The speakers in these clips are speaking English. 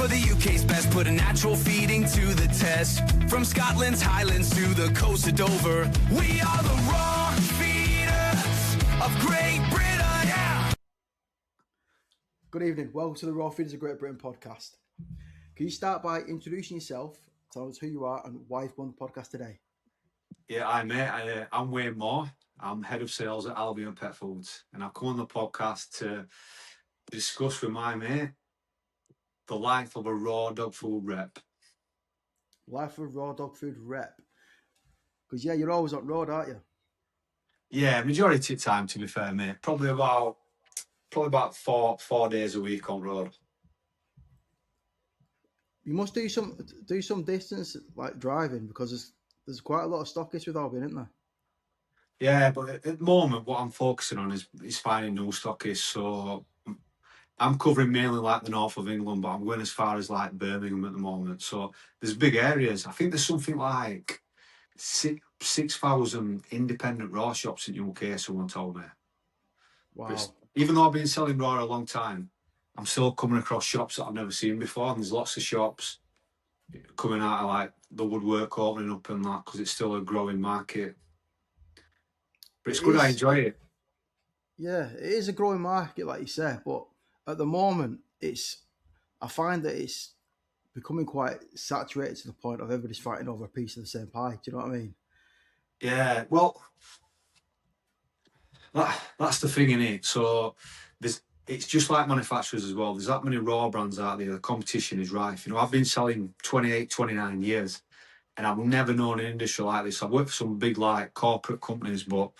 the UK's best, put a natural feeding to the test. From Scotland's Highlands to the coast of Dover, we are the raw feeders of Great Britain, yeah! Good evening, welcome to the Raw Feeders of Great Britain podcast. Can you start by introducing yourself, tell us who you are and why you've won the podcast today? Yeah, hi mate, I'm Wayne Moore. I'm Head of Sales at Albion Pet Foods, and I've come on the podcast to discuss with my mate the life of a raw dog food rep. Life of raw dog food rep. Because you're always on road, aren't you? Yeah, majority of the time, to be fair, mate. Probably about four days a week on road. You must do some distance like driving because there's quite a lot of stockists with Albion, isn't there? Yeah, but at the moment, what I'm focusing on is finding new stockists. So I'm covering mainly like the north of England, but I'm going as far as like Birmingham at the moment. So there's big areas. I think there's something like 6,000 independent raw shops in the UK, someone told me. Wow. Even though I've been selling raw a long time, I'm still coming across shops that I've never seen before. And there's lots of shops coming out of like the woodwork opening up and that because it's still a growing market. But it's good, I enjoy it. Yeah, it is a growing market, like you said, but at the moment, I find that it's becoming quite saturated to the point of everybody's fighting over a piece of the same pie. Do you know what I mean? Yeah, well, that's the thing, innit? So it's just like manufacturers as well. There's that many raw brands out there. The competition is rife. You know, I've been selling 28, 29 years, and I've never known an industry like this. I've worked for some big like corporate companies, but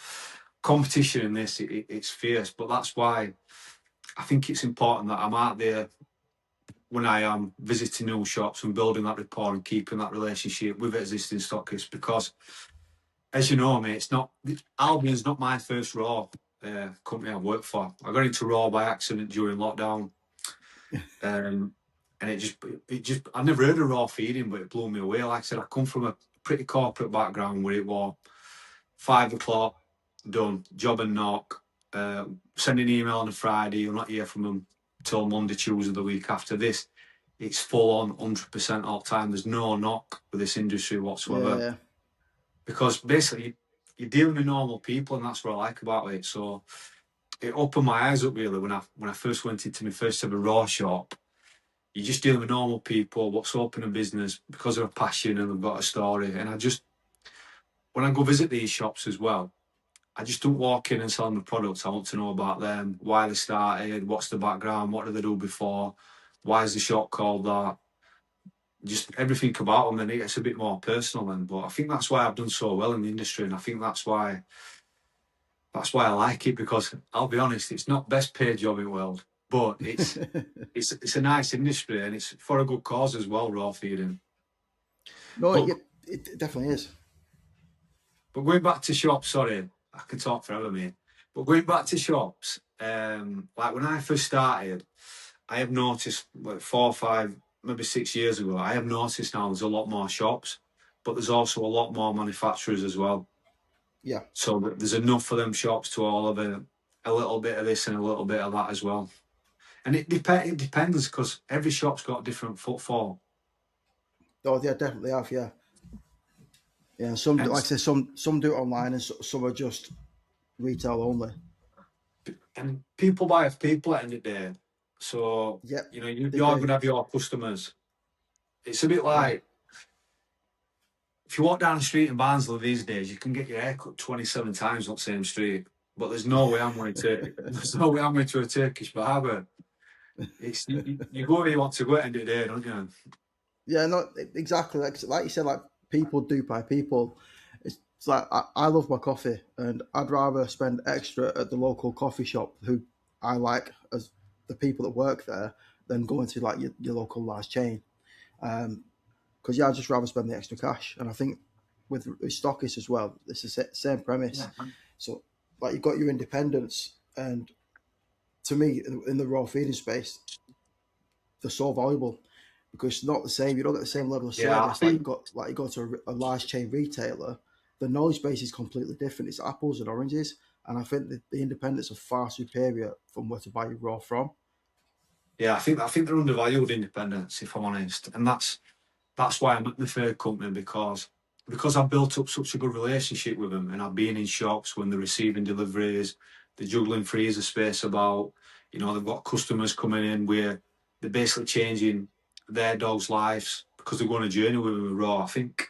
competition in this, it's fierce. But that's why I think it's important that I'm out there when I am visiting new shops and building that rapport and keeping that relationship with existing stockists. Because, as you know, mate, Albion's not my first raw company I've worked for. I got into raw by accident during lockdown, and it just I never heard of raw feeding, but it blew me away. Like I said, I come from a pretty corporate background where it was 5 o'clock, done, job and knock, send an email on a Friday, you'll not hear from them till Monday, Tuesday the week after. This, it's full on 100% all the time. There's no knock with this industry whatsoever. Yeah. Because basically you're dealing with normal people, and that's what I like about it. So it opened my eyes up really when I first went into my first ever raw shop. You're just dealing with normal people, what's open a business because of a passion and they've got a story. And when I go visit these shops as well, I just don't walk in and sell them the products. I want to know about them, why they started, what's the background, what did they do before, why is the shop called that? Just everything about them, then it gets a bit more personal then. But I think that's why I've done so well in the industry, and I think that's why I like it, because I'll be honest, it's not best paid job in the world, but it's it's a nice industry, and it's for a good cause as well, raw feeding. No, it definitely is. But going back to shops, sorry, I can talk forever, mate. But going back to shops, like when I first started, I have noticed like 4, 5, maybe 6 years ago, I have noticed now there's a lot more shops, but there's also a lot more manufacturers as well. Yeah. So there's enough for them shops to all of it, a little bit of this and a little bit of that as well. And it depends because every shop's got a different footfall. Oh, yeah, definitely have, yeah. Yeah, like I say, some do it online and some are just retail only. And people buy off people at the end of the day. So, yep, you know, you're going to have your customers. It's a bit like, if you walk down the street in Barnsley these days, you can get your hair cut 27 times on the same street. But there's no way I'm going to a Turkish barber. It's you go where you want to go at the end of the day, don't you? Yeah, not exactly. Like you said, like people do by people. It's like I love my coffee, and I'd rather spend extra at the local coffee shop who I like as the people that work there than going to like your local large chain. Because I'd just rather spend the extra cash. And I think with stockists as well, it's the same premise. Yeah. So like you've got your independence, and to me, in the raw feeding space, they're so valuable because it's not the same. You don't get the same level of service like you go to a large chain retailer. The knowledge base is completely different. It's apples and oranges, and I think the independents are far superior from where to buy your raw from. Yeah, I think they're undervalued, independents, if I'm honest, and that's why I'm at the third company, because I've built up such a good relationship with them, and I've been in shops when they're receiving deliveries, they're juggling freezer space about, they've got customers coming in where they're basically changing their dogs' lives because they're going on a journey with them raw. I think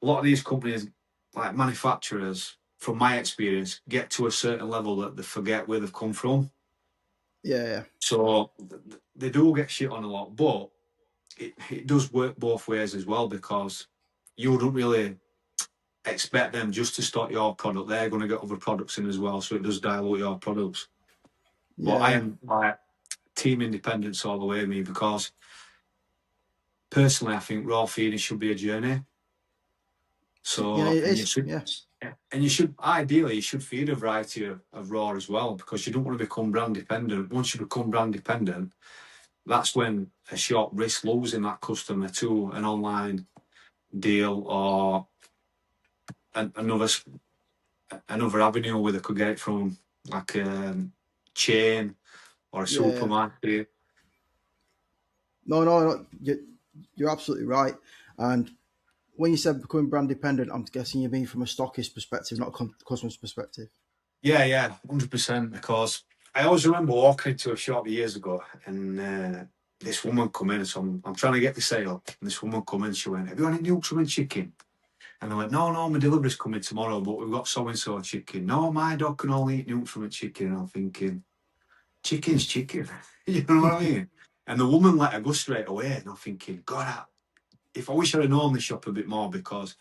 a lot of these companies, like manufacturers, from my experience, get to a certain level that they forget where they've come from. Yeah, So they do get shit on a lot, but it does work both ways as well, because you don't really expect them just to stock your product. They're going to get other products in as well, so it does dilute your products. But I yeah, am like team independence all the way with me, because personally I think raw feeding should be a journey. yeah. So It and you is. should Yeah, and you should ideally you should feed a variety of raw as well, because you don't want to become brand dependent. Once you become brand dependent, that's when a shop risks losing that customer to an online deal or another avenue where they could get it from, like a chain or a yeah. supermarket. No, no, no. You're absolutely right. And when you said becoming brand dependent, I'm guessing you mean from a stockist perspective, not a customer's perspective. Yeah, yeah, 100%. Because I always remember walking into a shop years ago, and this woman come in, so I'm trying to get the sale, and this woman come in, she went, "Have you got any Newcomb chicken?" And I went, "No, no, my delivery's coming tomorrow, but we've got so and so chicken." "No, my dog can only eat Newcomb chicken." And I'm thinking, chicken's chicken. You know what I mean? And the woman let her go straight away, and I'm thinking, God, if I wish I'd have known the shop a bit more, because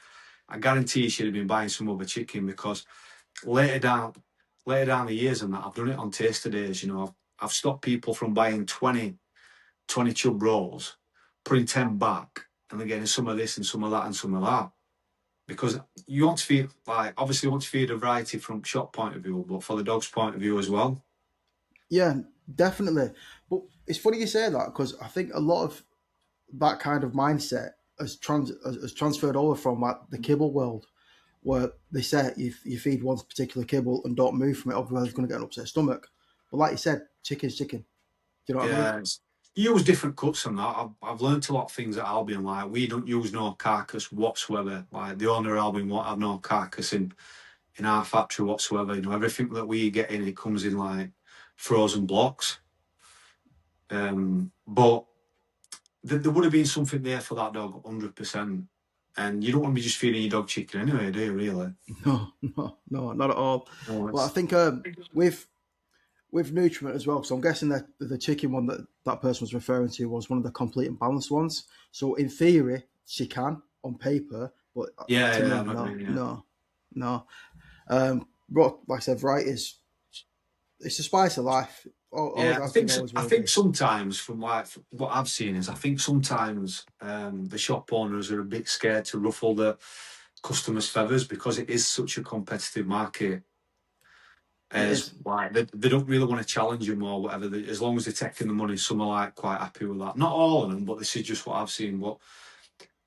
I guarantee she'd have been buying some other chicken. Because later down, later down the years and that, I've done it on taster days. I've stopped people from buying 20 chub rolls, putting 10 back, and they're getting some of this and some of that and some of that. Because you want to feed, like, obviously you want to feed a variety from shop point of view, but for the dog's point of view as well. Yeah, definitely. But it's funny you say that because I think a lot of that kind of mindset has transferred over from like the kibble world, where they say you feed one particular kibble and don't move from it, otherwise it's going to get an upset stomach. But like you said, chicken's chicken. Do you know what I mean? Yeah, you use different cuts and that. I've learned a lot of things at Albion. Like, we don't use no carcass whatsoever. Like, the owner of Albion won't have no carcass in our factory whatsoever. Everything that we get in, it comes in like frozen blocks. But there would have been something there for that dog, 100%. And you don't want to be just feeding your dog chicken anyway, do you? Really? No, no, no, not at all. No, But I it's, think with nutriment as well, so I'm guessing that the chicken one that person was referring to was one of the complete and balanced ones. So in theory, she can on paper, but yeah, to yeah, me, I'm no, agreeing, yeah. no, no. But like I said, right is it's the spice of life. Always Yeah, has been, always I will think be. sometimes, from what I've seen, is I think sometimes the shop owners are a bit scared to ruffle the customers' feathers, because it is such a competitive market. It As is. like they don't really want to challenge them or whatever. As long as they're taking the money, some are like quite happy with that. Not all of them, but this is just what I've seen. But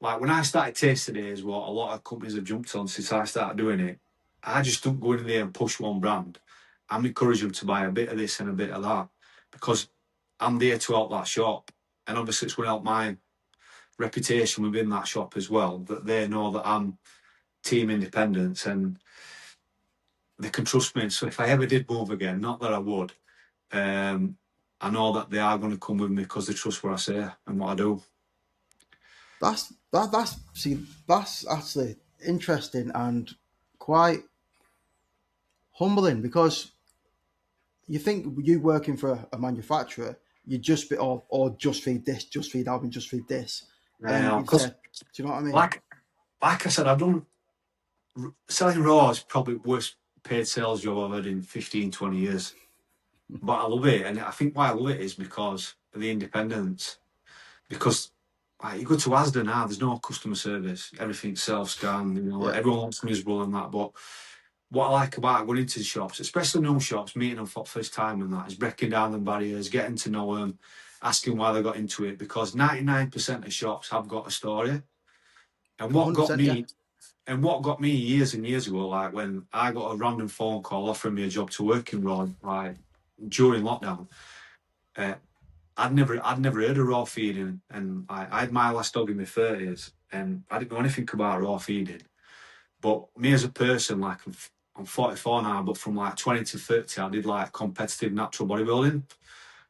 like when I started tasting it, is what a lot of companies have jumped on since I started doing it. I just don't go in there and push one brand. I'm encouraging them to buy a bit of this and a bit of that, because I'm there to help that shop, and obviously it's going to help my reputation within that shop as well. That they know that I'm team independence and they can trust me. So if I ever did move again, not that I would, um, I know that they are going to come with me because they trust what I say and what I do. That's actually interesting and quite humbling because you think you working for a manufacturer, you just be or just feed this, just feed Alvin, just feed this, and Because instead, do you know what I mean? like like I said, I've done selling raw is probably the worst paid sales job I've had in 15, 20 years. But I love it. And I think why I love it is because of the independence. Because like, you go to Asda now, there's no customer service. Everything's self-scan, Yeah, everyone looks miserable and that. But what I like about going into the shops, especially new shops, meeting them for the first time and that, is breaking down the barriers, getting to know them, asking why they got into it. Because 99% of shops have got a story. And what got 100%. Yeah, me And what got me years and years ago, like when I got a random phone call offering me a job to work in Raw, like during lockdown, uh, I'd never heard of raw feeding, and I had my last dog in my 30s, and I didn't know anything about raw feeding. But me as a person, like I'm 44 now, but from like 20 to 30, I did like competitive natural bodybuilding.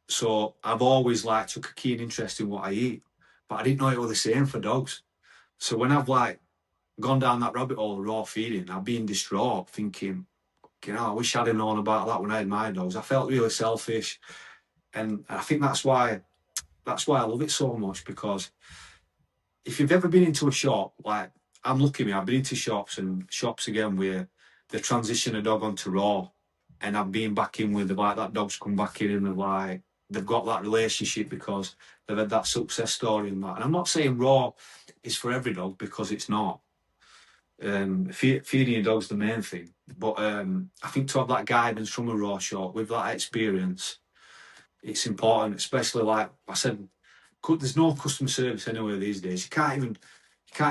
So I've always like took a keen interest in what I eat, but I didn't know it was the same for dogs. So when I've like gone down that rabbit hole of raw feeding, I've been distraught, thinking, I wish I'd have known about that when I had my dogs. I felt really selfish, and I think that's why I love it so much, because if you've ever been into a shop, like I'm lucky, me, I've been into shops and shops again where they transition a dog onto raw, and I've been back in with like that dog's come back in and they've got that relationship because they've had that success story and that. And I'm not saying raw is for every dog, because it's not. Feeding your dog's the main thing, but I think to have that guidance from a raw shop with that experience, it's important, especially like I said, there's no customer service anywhere these days. You can't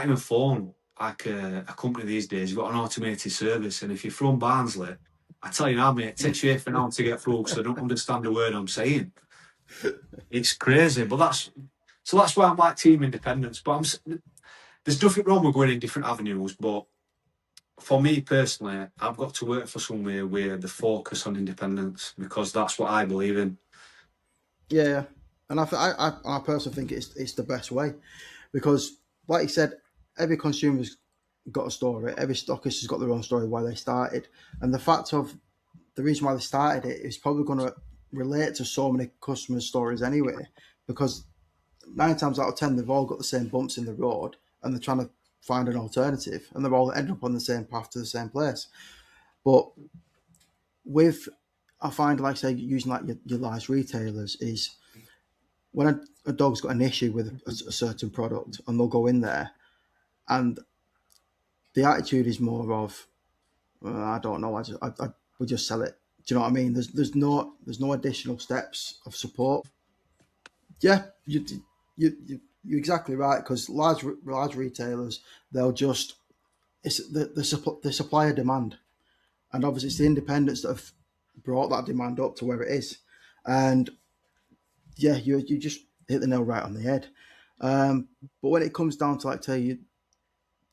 even phone like a company these days. You've got an automated service, and if you're from Barnsley, I tell you now, mate, it takes you half an hour to get through because I don't understand a word I'm saying. It's crazy, but that's why I'm like team independence. But there's nothing wrong with going in different avenues, but for me personally, I've got to work for somewhere where the focus on independence, because that's what I believe in. Yeah, and I personally think it's the best way, because, like you said, every consumer's got a story. Every stockist has got their own story why they started, and the fact of the reason why they started it is probably going to relate to so many customers' stories anyway, because 9 times out of 10 they've all got the same bumps in the road and they're trying to find an alternative, and they're all ending up on the same path to the same place. But with, I find, like say, using like your large retailers, is when a dog's got an issue with a certain product, and they'll go in there, and the attitude is more of, I don't know, we just sell it. Do you know what I mean? There's no additional steps of support. Yeah, you're exactly right, because large retailers, they'll just, it's the supply and demand, and obviously it's the independents that have brought that demand up to where it is, and yeah, you just hit the nail right on the head. But when it comes down to, like, tell you,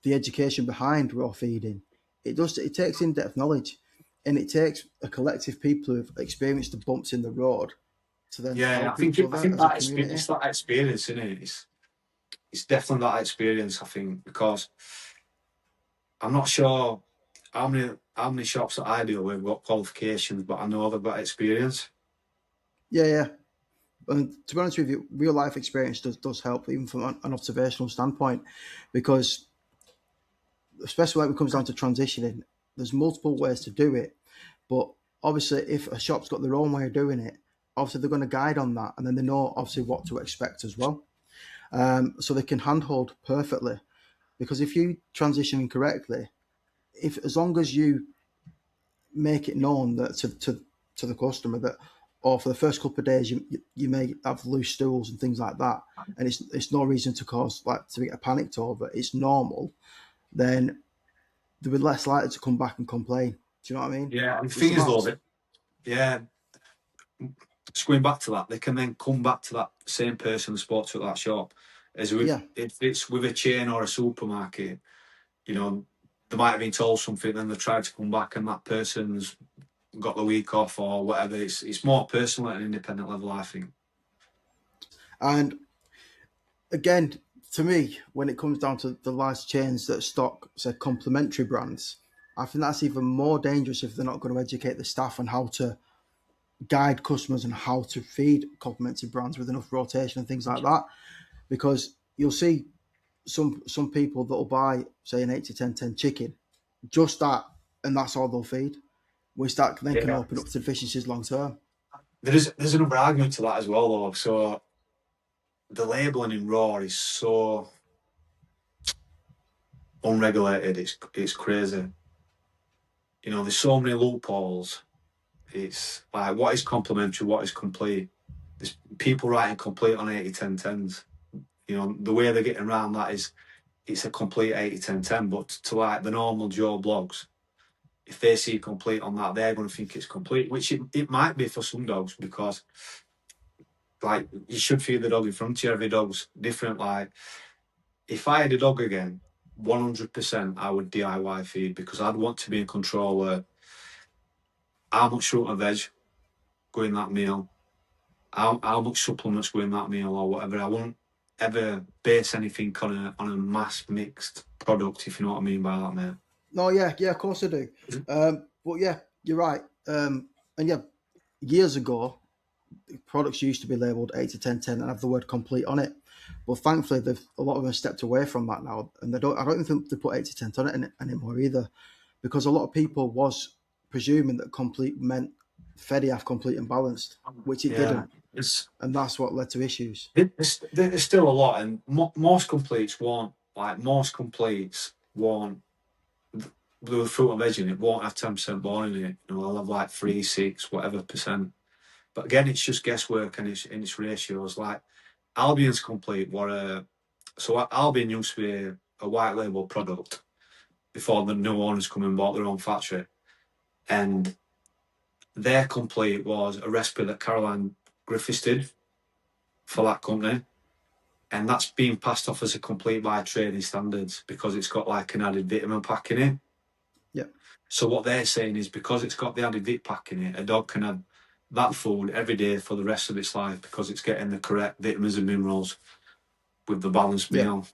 the education behind raw feeding, it takes in depth knowledge, and it takes a collective people who've experienced the bumps in the road to then Yeah, I help think each I other think as a that experience, community. it's that experience, isn't it? It's definitely that experience. I think, because I'm not sure how many shops that I deal with got qualifications, but I know they've got experience. Yeah, yeah. And to be honest with you, real life experience does help, even from an observational standpoint, because especially when it comes down to transitioning, there's multiple ways to do it. But obviously, if a shop's got their own way of doing it, obviously they're going to guide on that, and then they know obviously what to expect as well. So they can handhold perfectly. Because if you transition incorrectly, if as long as you make it known that to the customer that, or for the first couple of days you may have loose stools and things like that, and it's no reason to cause, like, to get panicked over, it's normal, then they'll be less likely to come back and complain. Do you know what I mean? Yeah, and the It's thing is though, about, that yeah, just going back to that, they can then come back to that same person that spoke to at that shop. As with yeah. if it's with a chain or a supermarket, you know, they might have been told something, then they tried to come back, and that person's got the week off or whatever. It's more personal at an independent level, I think. And again, to me, when it comes down to the large chains that stock, say, complementary brands, I think that's even more dangerous if they're not going to educate the staff on how to guide customers and how to feed complementary brands with enough rotation and things like that. Because you'll see some people that'll buy, say, an 8 to 10 chicken, just that, and that's all they'll feed, which that then can Yeah. open up to deficiencies long term. There's another argument to that as well, though. So the labelling in raw is so unregulated. It's crazy. You know, there's so many loopholes. It's like, what is complimentary, what is complete. There's people writing complete on 80-10-10s. You know, the way they're getting around that is it's a complete 80-10-10. But to like the normal Joe blogs, if they see complete on that, they're going to think it's complete, which it might be for some dogs, because like you should feed the dog in front of you. Every dog's different. Like if I had a dog again, 100% I would DIY feed because I'd want to be in control of how much fruit and veg go in that meal, how much supplements go in that meal or whatever. I won't ever base anything on a mass mixed product, if you know what I mean by that, mate. No, yeah, of course I do. But yeah, you're right. And yeah, years ago, products used to be labelled 8 to 10 10 and have the word complete on it. But thankfully, a lot of them stepped away from that now, and I don't even think they put 8 to 10 on it anymore either, because a lot of people was presuming that complete meant FEDIAF complete and balanced, which it Yeah, didn't, and that's what led to issues. there's still a lot, and most completes won't, like most completes won't, the fruit and veg in it won't have 10% bone in it. You know, they'll have like 3, 6, whatever percent. But again, it's just guesswork and it's ratios. Like Albion's complete so Albion used to be a white label product before the new owners come and bought their own factory, and their complete was a recipe that Caroline Griffiths did for that company, and that's being passed off as a complete by trading standards because it's got like an added vitamin pack in it. Yeah. So what they're saying is because it's got the added vit pack in it, a dog can have that food every day for the rest of its life because it's getting the correct vitamins and minerals with the balanced meal.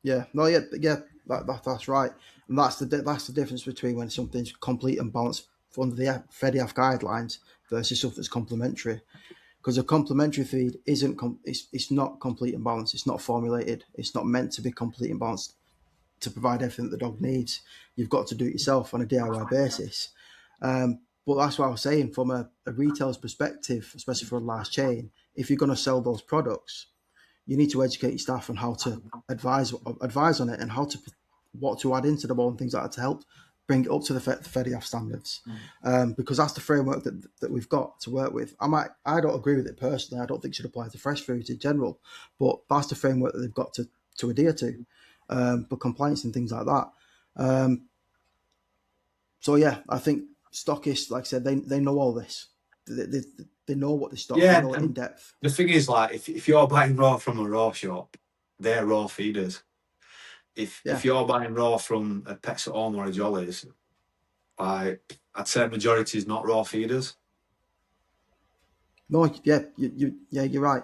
Yeah, no, that's right, and that's the difference between when something's complete and balanced under the FEDIAF guidelines versus stuff that's complementary. Because a complementary feed it's not complete and balanced. It's not formulated. It's not meant to be complete and balanced to provide everything that the dog needs. You've got to do it yourself on a DIY basis. But that's what I was saying from a retailer's perspective, especially for a large chain. If you're going to sell those products, you need to educate your staff on how to advise on it and what to add into them all and things like that to help bring it up to the FEDIAF standards, because that's the framework that we've got to work with. I don't agree with it personally. I don't think it should apply to fresh foods in general, but that's the framework that they've got to adhere to, for compliance and things like that. So yeah, I think stockists, like I said, they know all this. They know what they stock. Yeah, they know it in depth. the thing is, like, if you're buying raw from a raw shop, they're raw feeders. If you're buying raw from a Pets at Home or a Jolly's, like I'd say majority is not raw feeders. No, yeah, you're right.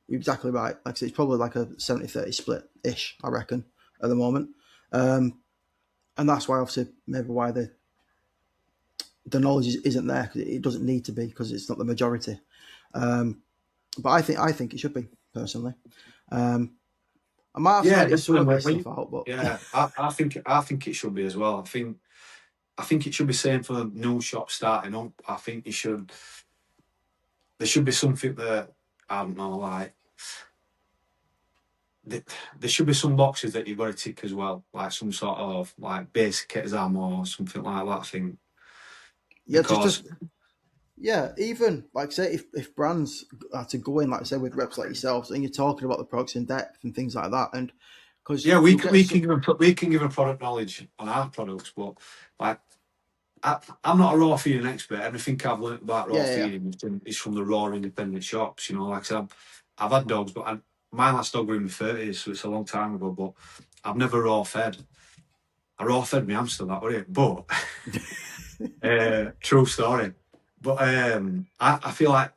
You're exactly right. Like I said, it's probably like a 70-30 split-ish, I reckon, at the moment. And that's why, obviously, maybe why the knowledge isn't there, because it doesn't need to be, because it's not the majority. But I think it should be, personally. I might have slightly sorted stuff out, but yeah, I think it should be as well. I think it should be same for new shops starting up. I think there should be something that, I don't know, like there should be some boxes that you've got to tick as well, like some sort of like basic exam or something like that. I think. Yeah, because even like say if brands are to go in, like I say, with reps like yourselves, and you're talking about the products in depth and things like that, and because we can give a product knowledge on our products, but like I'm not a raw feeding expert. Everything I've learned about raw feeding is from the raw independent shops. You know, like I said, I've had dogs, but my last dog were in my 30s, so it's a long time ago. But I've never raw fed. I raw fed my hamster, that was it. But true story. But I feel like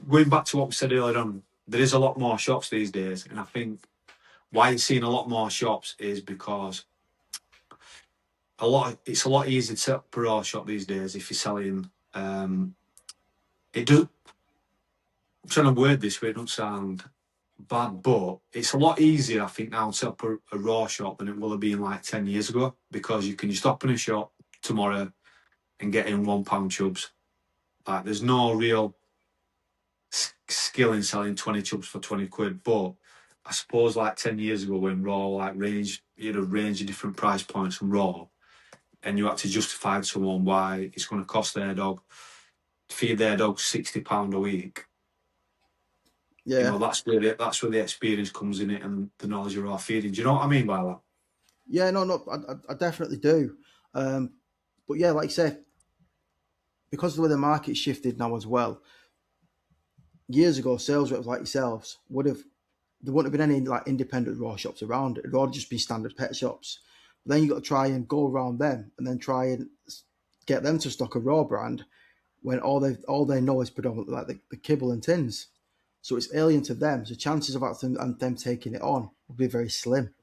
going back to what we said earlier on, there is a lot more shops these days, and I think why you're seeing a lot more shops is because it's a lot easier to set up a raw shop these days if you're selling. It does. I'm trying to word this where it don't sound bad, but it's a lot easier, I think, now to set up a raw shop than it will have been like 10 years ago, because you can just open a shop tomorrow and get in £1 chubs. Like, there's no real skill in selling 20 chubs for 20 quid. But I suppose like 10 years ago when raw like you had a range of different price points from raw, and you had to justify to someone why it's going to cost their dog to feed their dog £60 a week. Yeah, you know, that's where the experience comes in it and the knowledge of raw feeding. Do you know what I mean by that? Yeah, no, I definitely do. But yeah, like you say, because of the way the market's shifted now as well, years ago, sales reps like yourselves would have, there wouldn't have been any like independent raw shops around. It'd all just be standard pet shops. But then you got to try and go around them and then try and get them to stock a raw brand when all they know is predominantly like the kibble and tins. So it's alien to them. So chances of them taking it on would be very slim.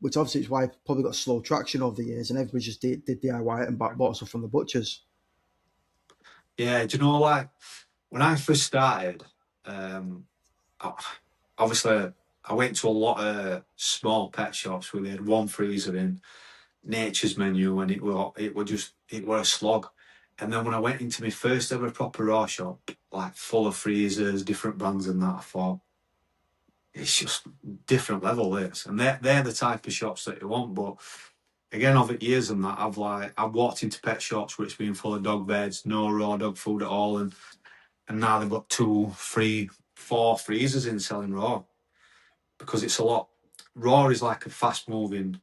Which obviously is why it probably got slow traction over the years, and everybody just did DIY it and bought stuff from the butchers. Yeah, do you know, like when I first started, um, obviously I went to a lot of small pet shops where they had one freezer in Nature's Menu, and it were a slog. And then when I went into my first ever proper raw shop, like full of freezers, different brands and that, I thought it's just different level this, and they're the type of shops that you want. But again, over years and that, I've walked into pet shops where it's been full of dog beds, no raw dog food at all, and now they've got 2, 3, 4 freezers in selling raw because it's a lot. Raw is like a fast moving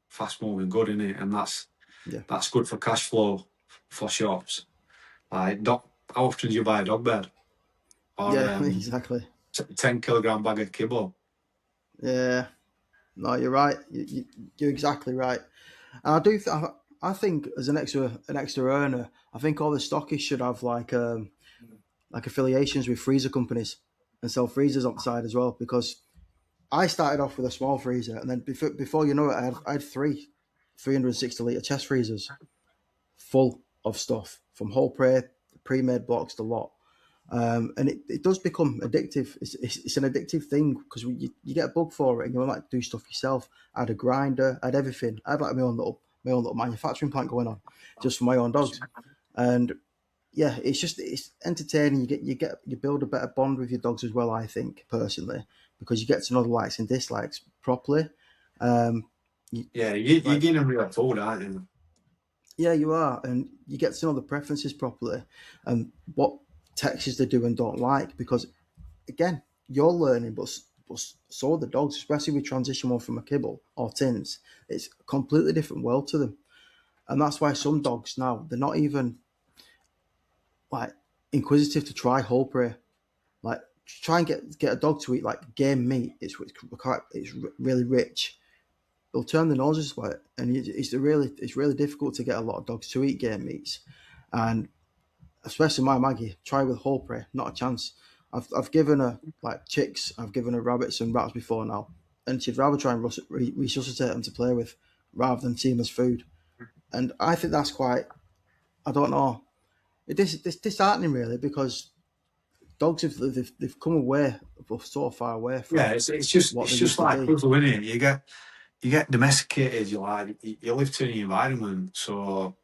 good, isn't it? And Yeah, that's good for cash flow for shops. Like, how often do you buy a dog bed or yeah, exactly. 10 kilogram bag of kibble? Yeah, no, you're right. You're exactly right. And I think as an extra earner, I think all the stockists should have like affiliations with freezer companies and sell freezers on the side as well. Because I started off with a small freezer, and then before you know it, I had 360 litre chest freezers full of stuff from whole prey, pre-made blocks, the lot. And it does become addictive. It's an addictive thing because you get a bug for it, and you want to do stuff yourself. I had a grinder, I had everything. I had like my own little manufacturing plant going on, just for my own dogs. And yeah, it's entertaining. You build a better bond with your dogs as well. I think personally, because you get to know the likes and dislikes properly. Um, you, Yeah, you're like getting real food, aren't you? Yeah, you are, and you get to know the preferences properly and what textures they do and don't like. Because again, you're learning, but so are the dogs, especially with transition one from a kibble or tins. It's a completely different world to them, and that's why some dogs now they're not even like inquisitive to try whole prey. Like try and get a dog to eat like game meat. It's really rich. They'll turn their noses at it, and it's really difficult to get a lot of dogs to eat game meats, and especially my Maggie, try with whole prey, not a chance. I've given her like chicks, I've given her rabbits and rats before now, and she'd rather try and resuscitate them to play with rather than see them as food. And I think that's quite, I don't know, it's disheartening really because dogs they've come away so far away Yeah, from what it's they just used to like be. us, isn't it? You get domesticated. You live to the environment, so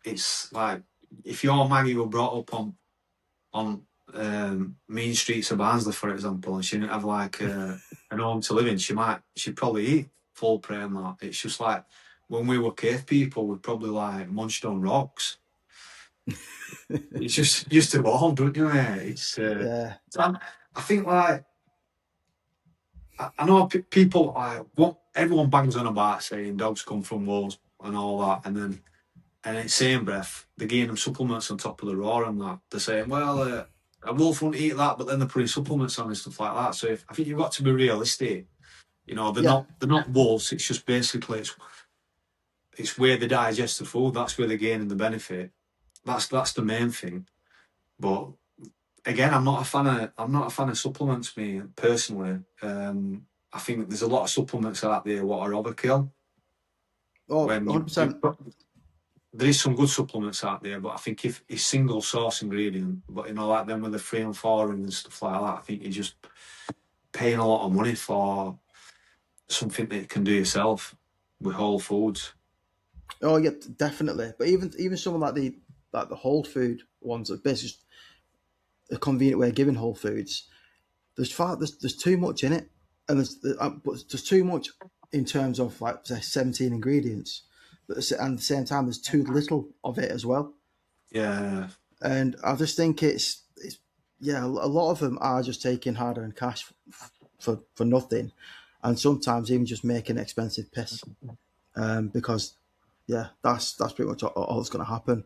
it's like if your Maggie were brought up on mean streets of Barnsley, for example, and she didn't have like an home to live in, she'd probably eat full prey and that. It's just like when we were cave people, we probably like munched on rocks. It's just evolved, don't you? It's Yeah, I think like I know people like what everyone bangs on about saying dogs come from wolves and all that, and in the same breath they're giving them supplements on top of the raw and that. They're saying, well, a wolf won't eat that, but then they're putting supplements on and stuff like that. So I think you've got to be realistic. You know, yeah. they're not wolves. It's just basically it's where they digest the food. That's where they're gaining the benefit. That's the main thing. But again, I'm not a fan of supplements. Me personally, I think there's a lot of supplements out there what are overkill. Oh, When 100%. there is some good supplements out there, but I think if it's single source ingredient, but you know, like them with the 3 and 4 and stuff like that, I think you're just paying a lot of money for something that you can do yourself with whole foods. Oh yeah, definitely. But even someone like the whole food ones are basically just a convenient way of giving whole foods. There's too much in it, and there's too much in terms of like say 17 ingredients, but at the same time there's too little of it as well. Yeah, And I just think it's yeah, a lot of them are just taking hard earned cash for nothing, and sometimes even just making expensive piss. Because yeah, that's pretty much all that's going to happen.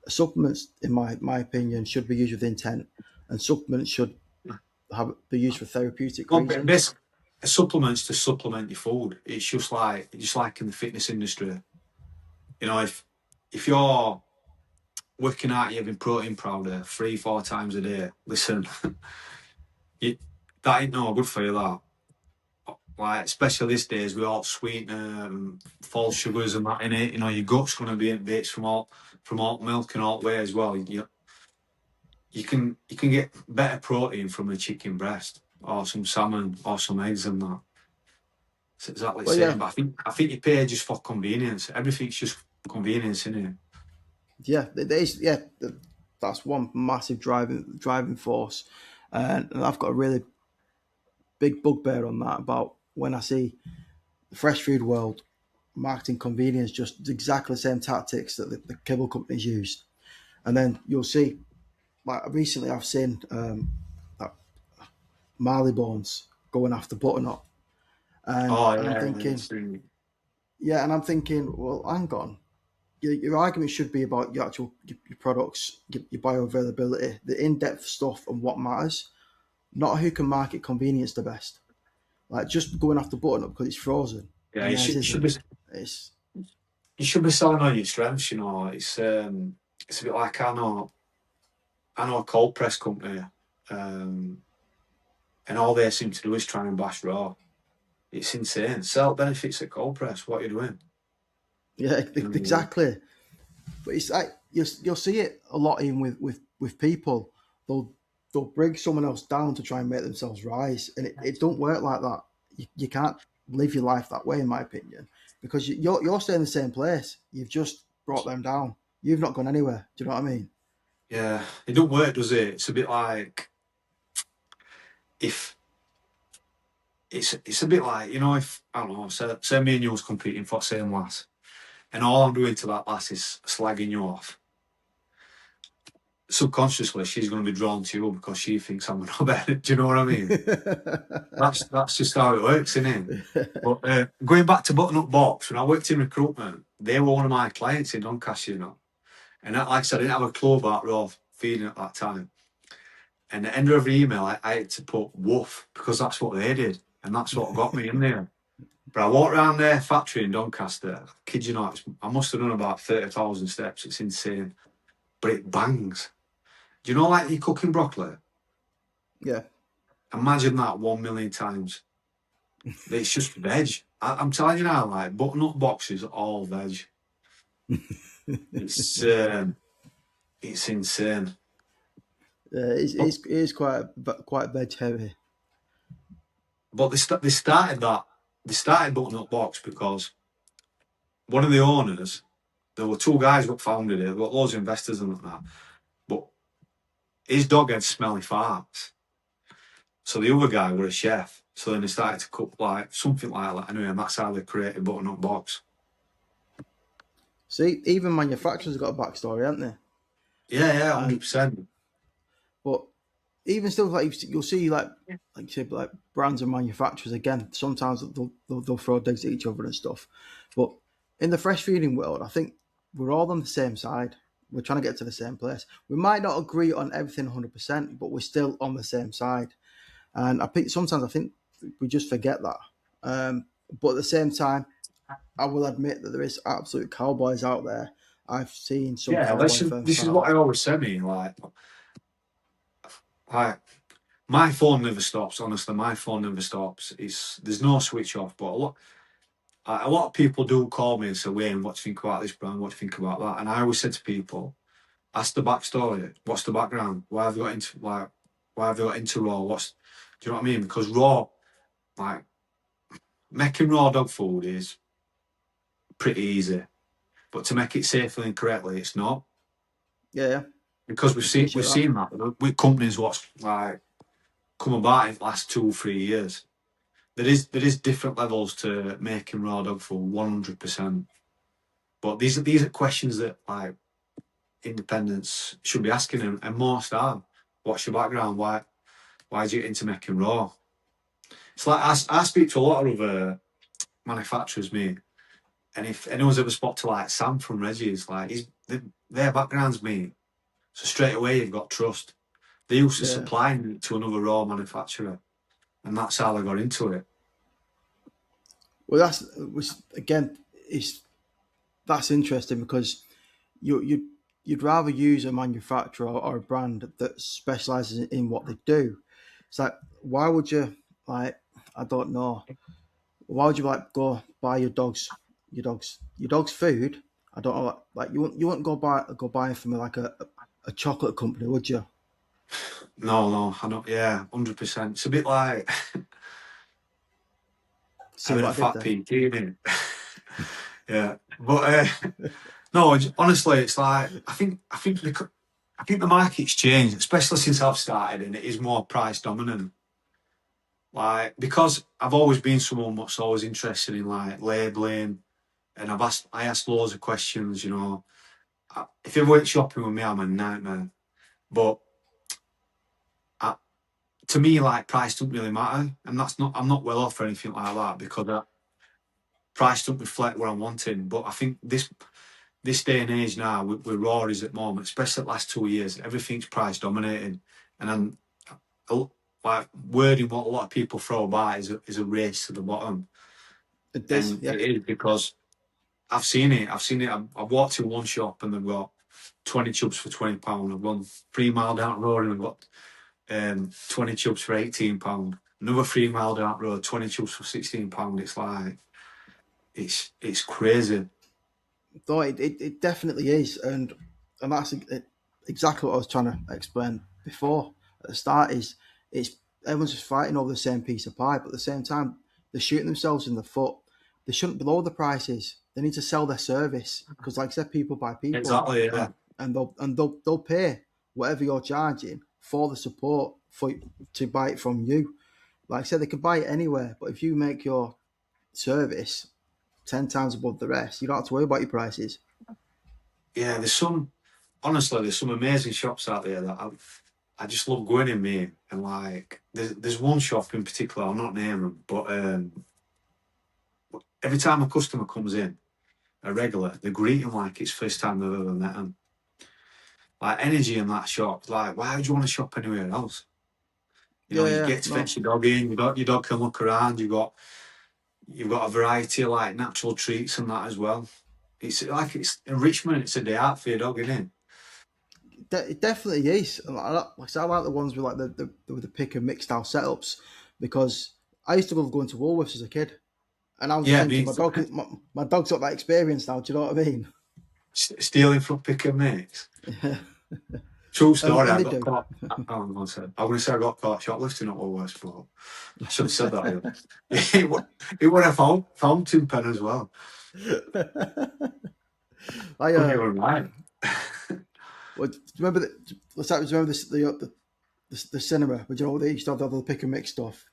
Supplements, in my opinion, should be used with intent, and supplements should they're used for therapeutic Well, reasons. basically, supplements to supplement your food. It's just like in the fitness industry. You know, if you're working out, you're having protein powder 3-4 times a day. Listen, you, that ain't no good for you. That, like, especially these days with all sweetener and false sugars and that in it. You know, your gut's going to be in bits from all milk and all the way as well. You can get better protein from a chicken breast or some salmon or some eggs and that. It's exactly the But yeah, same. But I think you pay just for convenience. Everything's just convenience, isn't it? yeah, that's one massive driving force, and I've got a really big bugbear on that about when I see the fresh food world marketing convenience, just exactly the same tactics that the cable companies used, and then you'll see, like recently I've seen that Marley Bones going after butternut, and Oh I'm yeah, thinking, yeah, and I'm thinking, well, hang on. Your argument should be about your actual your products, your bioavailability, the in-depth stuff, and what matters, not who can market convenience the best. Like just going after butternut because it's frozen yeah. and You theirs should, you should isn't. be It's you should be selling on your strengths. You know, it's a bit like I know a cold press company, um, and all they seem to do is try and bash raw. It's insane. Sell benefits at cold press. What are you doing? yeah, You know what I mean? exactly. But it's like you'll see it a lot even with people. They'll they'll bring someone else down to try and make themselves rise, and it don't work like that. You can't live your life that way, in my opinion, because you're staying in the same place. You've just brought them down. You've not gone anywhere. Do you know what I mean? Yeah, it don't work, does it? It's a bit like if it's a bit like, if I don't know, say me and you was competing for the same lass, and all I'm doing to that lass is slagging you off. Subconsciously, she's going to be drawn to you because she thinks I'm not better. Do you know what I mean? That's just how it works, isn't it? But going back to Button Up Box, when I worked in recruitment, they were one of my clients in Doncaster, And like I said, I didn't have a clue about raw feeding at that time. And at the end of every email, I had to put woof because that's what they did. And that's what got me in there. But I walked around their factory in Doncaster. Kid you not, I must have done about 30,000 steps. It's insane. But it bangs. Do you know, like you're cooking broccoli? Yeah. Imagine that 1 million times. It's just veg. I'm telling you now, like button-up boxes, all veg. It's it's insane. But, It is quite veg heavy. but they started button-up box because one of the owners, there were two guys that founded it. There were loads of investors and that. But his dog had smelly farts. So the other guy was a chef. So then they started to cook like something like that anyway, and that's how they created button-up box. See, even manufacturers have got a backstory, haven't they? Yeah, And 100%. but even still, like you'll see, like you said, like brands and manufacturers again. Sometimes they'll throw digs at each other and stuff. But in the fresh feeding world, I think we're all on the same side. We're trying to get to the same place. We might not agree on everything 100%, but we're still on the same side. And sometimes I think we just forget that. But at the same time, I will admit that there is absolute cowboys out there. I've seen some Yeah, cowboy listen, firms this is start what I off. always say, me. Like my phone never stops. Honestly, my phone never stops. There's no switch off. But a lot of people do call me and say, "Wayne, what do you think about this brand? What do you think about that?" And I always said to people, "Ask the backstory. What's the background? Why have they got into raw? Do you know what I mean? Because raw, like making raw dog food is pretty easy, but to make it safely and correctly, it's not. Yeah, Because I we've appreciate that. seen that with companies what's like come about in the last 2 or 3 years. There is different levels to making raw dog food, 100%. But these are questions that like independents should be asking, and most are. What's your background? Why did you get into making raw? It's like I speak to a lot of other manufacturers, me, and if anyone's ever spoke to like Sam from Reggie's, like their background's me, so straight away you've got trust. They used to Yeah. supply it to another raw manufacturer, and that's how they got into it. Well, which again is that's interesting because you'd rather use a manufacturer or a brand that specializes in what they do. It's like, why would you, like, I don't know, why would you like go buy your dog's food? I don't know, like you wouldn't go buying from like a chocolate company, would you? No, I don't. Yeah, 100%. It's a bit like See having a what I did fat there? PT, isn't it? Yeah, but no, honestly, it's like I think the market's changed, especially since I've started, and it is more price dominant. Like because I've always been someone that's always interested in like labeling, and I asked loads of questions. You know, if you ever went shopping with me, I'm a nightmare. But I, to me, like price doesn't really matter, and that's not I'm not well off or anything like that because price doesn't reflect what I'm wanting. But I think this day and age now with Rory's at the moment, especially the last 2 years, everything's price dominating, and I'm like wording what a lot of people throw by is a race to the bottom, It does, and yeah. it is because I've seen it. I've walked in one shop and they've got 20 chubs for £20. I've gone 3 mile down the road and I've got 20 chubs for £18. Another 3 mile down the road, 20 chubs for £16. It's like it's crazy. No, it definitely is, and that's exactly what I was trying to explain before at the start. Is it's everyone's just fighting over the same piece of pie, but at the same time they're shooting themselves in the foot. They shouldn't lower the prices. They need to sell their service because, like I said, people buy people, Exactly. Yeah. and they'll pay whatever you're charging for the support for to buy it from you. Like I said, they can buy it anywhere, but if you make your service 10 times above the rest, you don't have to worry about your prices. Yeah. There's some amazing shops out there that I just love going in there. And like, there's one shop in particular, I'll not name them, but every time a customer comes in, a regular, they greet him like it's first time they've ever met him. Like energy in that shop, like why would you want to shop anywhere else? You know, you Yeah, get to no, fetch your dog in, your dog can look around, you've got a variety of like natural treats and that as well. It's enrichment, it's a day out for your dog, isn't it? it definitely is. And like I said, I like the ones with like the pick and mix style setups because I used to love going to Woolworths as a kid, and I was just Yeah, thinking me my dog's got that experience now. Do you know what I mean? stealing from pick and mix. True story. And I they got do. caught. I'm going to say I got caught shoplifting at Woolworths, but I should have said that. It would have fountain pen as well. I Couldn't even write. well, do you remember remember the cinema? But you know they used to have the pick and mix stuff.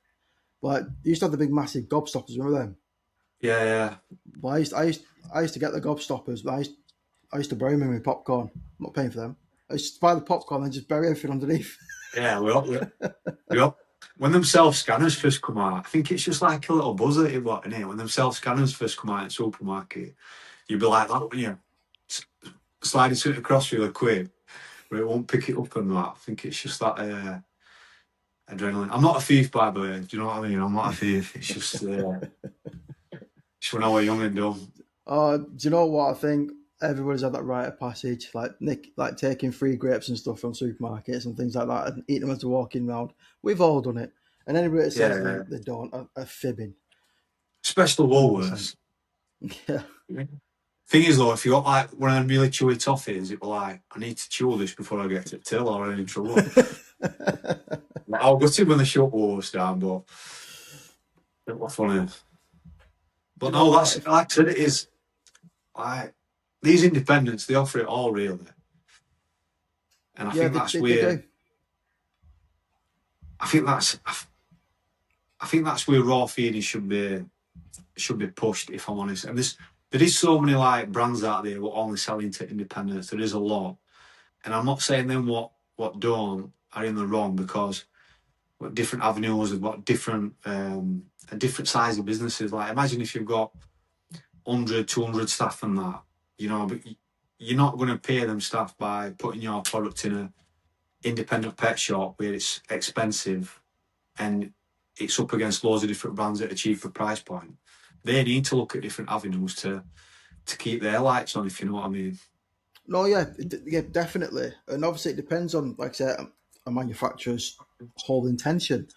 Like they used to have the big massive gobstoppers. Remember them? Yeah, yeah, Well, I used to get the gobstoppers, but I used to bury them with popcorn. I'm not paying for them. I used to buy the popcorn and just bury everything underneath. yeah. We up. When them self scanners first come out, I think it's just like a little buzzer, what in here. When them self scanners first come out in the supermarket, you'd be like that when you slide it across really quick, but it won't pick it up and that. I think it's just that adrenaline. I'm not a thief, by the way. Do you know what I mean? I'm not a thief. It's just when I was young and dumb. Do you know what I think? Everybody's had that rite of passage, like taking free grapes and stuff from supermarkets and things like that, and eating them as they're walking round. We've all done it, and anybody that says Yeah, they don't are fibbing. especially 100%. Woolworths. Yeah, Thing is though, if you got like one of them really chewy toffees, it will like, I need to chew this before I get to the till or I'm in trouble. Like, I'll go to when the shop Woolworths down, but it was funny. do But you know no, what? that's like I said, it is like these independents, they offer it all really. And I Yeah, think they, that's they, they where do. I think that's I think that's where raw feeding should be pushed, if I'm honest. And there is so many like brands out there who are only selling to independents. There is a lot. And I'm not saying then what don't are in the wrong because what different avenues have got different a different size of businesses. Like imagine if you've got 100, 200 staff and that, you know, but you're not going to pay them staff by putting your product independent pet shop where it's expensive and it's up against loads of different brands at a cheaper price point, they need to look at different avenues to keep their lights on, if you know what I mean. No, yeah, yeah, definitely. And obviously, it depends on, like I said, a manufacturer's whole intention.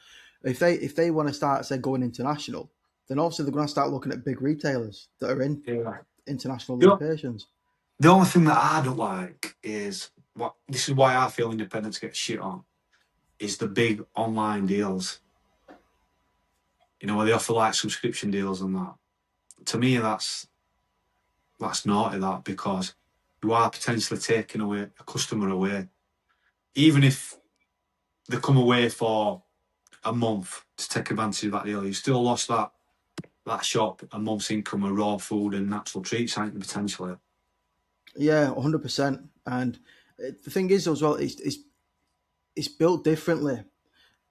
If they want to start, say, going international, then obviously they're going to start looking at big retailers that are in Yeah. international You know, locations. the only thing that I don't like is what this is why I feel independents get shit on is the big online deals. You know, where they offer like subscription deals and that. To me, that's naughty. That because you are potentially taking away a customer away, even if they come away for a month to take advantage of that deal. You still lost that shop a month's income of raw food and natural treats, aren't you, potentially? Yeah, 100%. And the thing is, as well, it's built differently.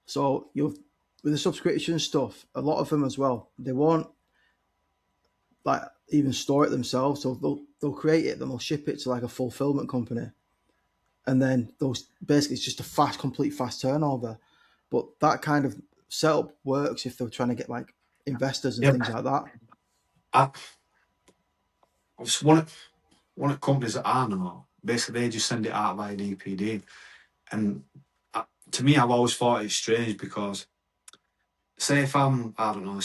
So you've with the subscription stuff, a lot of them as well, they won't like even store it themselves. So they'll create it, then they'll ship it to like a fulfillment company, and then those basically it's just a complete fast turnover. But that kind of setup works if they're trying to get like investors and Yeah. things like that. I, it's one of the companies that I know, basically they just send it out via DPD. And to me, I've always thought it's strange because, say if I don't know,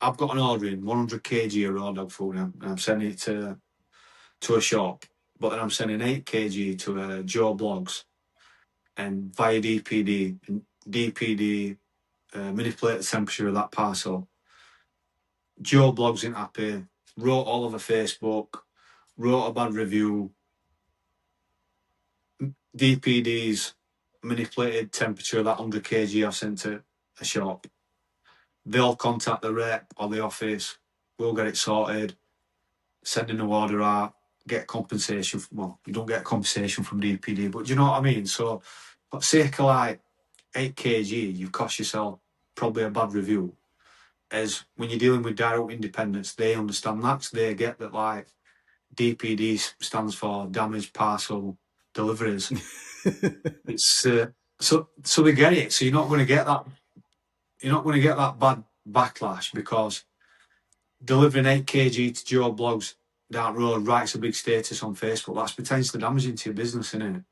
I've got an order in 100 kg of raw dog food and I'm sending it to a shop, but then I'm sending 8 kg to Joe Blogs and via DPD, and DPD manipulate the temperature of that parcel. Joe Blogs isn't happy, wrote all over Facebook, wrote a bad review. DPD's manipulated temperature of that 100 kg I've sent to a shop. They'll contact the rep or the office. We'll get it sorted. Sending the order out. Get compensation. Well, you don't get compensation from DPD, but do you know what I mean? So, for sake of like 8 kg, you've cost yourself probably a bad review. As when you're dealing with direct independents, they understand that. So they get that like DPD stands for damaged parcel deliveries. It's so they get it. So you're not going to get that. You're not going to get that bad backlash because delivering 8 kg to Joe Blogs down the road writes a big status on Facebook. That's potentially damaging to your business, isn't it?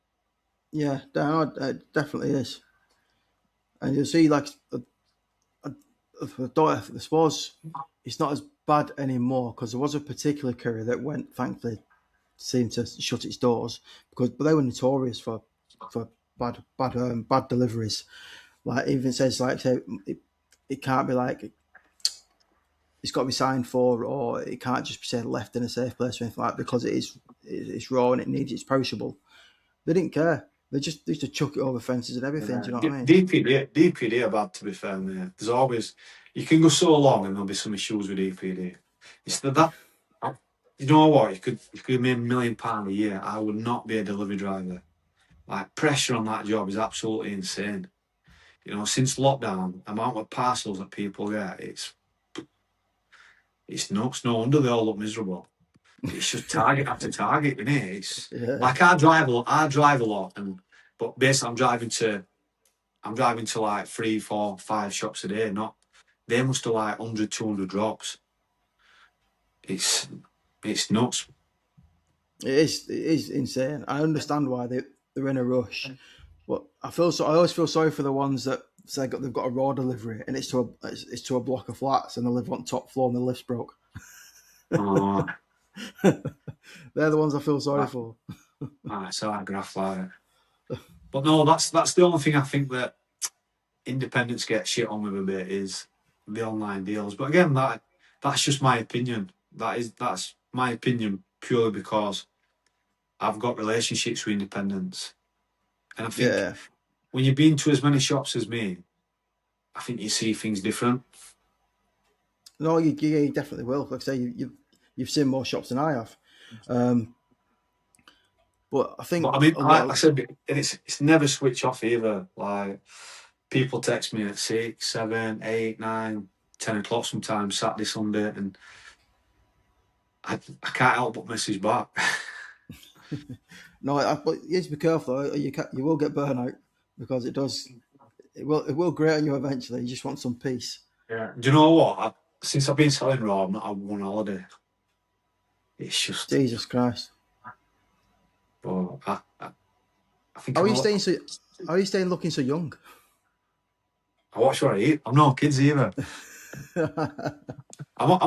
Yeah, it definitely is. And you'll see, like, I suppose it's not as bad anymore because there was a particular courier that went, thankfully, seemed to shut its doors but they were notorious for bad deliveries. Like even says like say it can't be like it's got to be signed for, or it can't just be said left in a safe place or anything like that because it's raw and it needs it's perishable. They didn't care. They used to chuck it over fences and everything. Do you know what I mean? DPD are bad, to be fair, mate. There's always, you can go so long and there'll be some issues with DPD. It's that, you know what, you could make £1 million a year. I would not be a delivery driver. Like, pressure on that job is absolutely insane. You know, since lockdown, the amount of parcels that people get, it's nuts. No wonder they all look miserable. It's just target after target, isn't it? It's Yeah. like I drive a lot, but basically I'm driving to like 3, 4, 5 shops a day. Not they must have like 100, 200 drops. It's nuts. It is insane. I understand why they're in a rush, but I always feel sorry for the ones that say they've got a raw delivery and it's to a block of flats and they live on top floor and the lift's broke. Oh, They're the ones I feel sorry for. so I graph like. But no, that's the only thing I think that independents get shit on with a bit is the online deals. But again, that's just my opinion. That's my opinion purely because I've got relationships with independents, and I think Yeah. when you've been to as many shops as me, I think you see things different. No, you definitely will. Like I say, you've seen more shops than I have. But I think But I mean, a lot like I of, said, and it's never switch off either. Like people text me at 6, 7, 8, 9, 10 o'clock sometimes, Saturday, Sunday, and I can't help but message back. No, but you have to be careful. Or you will get burnout because it does. It will grate on you eventually. You just want some peace. Yeah. Do you know what? Since I've been selling raw, I've not had one holiday. It's just, Jesus Christ. but I think How are I'm you a lot. staying so? How are you staying looking so young? I watch what I eat. I'm not kids either. I'm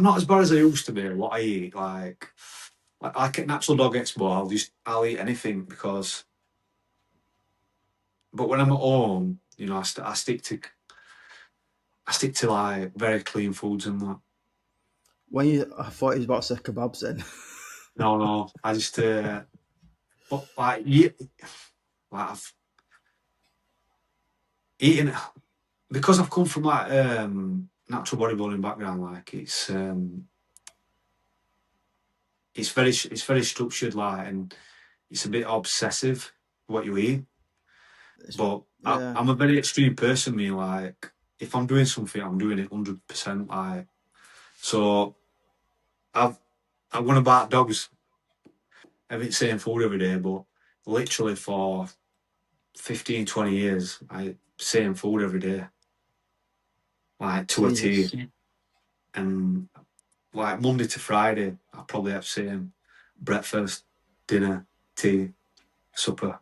not as bad as I used to be. What I eat, like a natural dog expo, I'll eat anything because. But when I'm at home, I stick to like very clean foods and that. I thought he was about to say kebabs then. No, no, I just but like yeah, like I've eaten because I've come from like natural bodybuilding background. Like it's very structured, like, and it's a bit obsessive what you eat. But Yeah, I'm a very extreme person. Me, like, if I'm doing something, I'm doing it 100%. Like, so I've I'm gonna back dogs. I eat same food every day, but literally for 15, 20 years, I eat same food every day, like to a T. Jesus. And like Monday to Friday, I probably have same breakfast, dinner, tea, supper,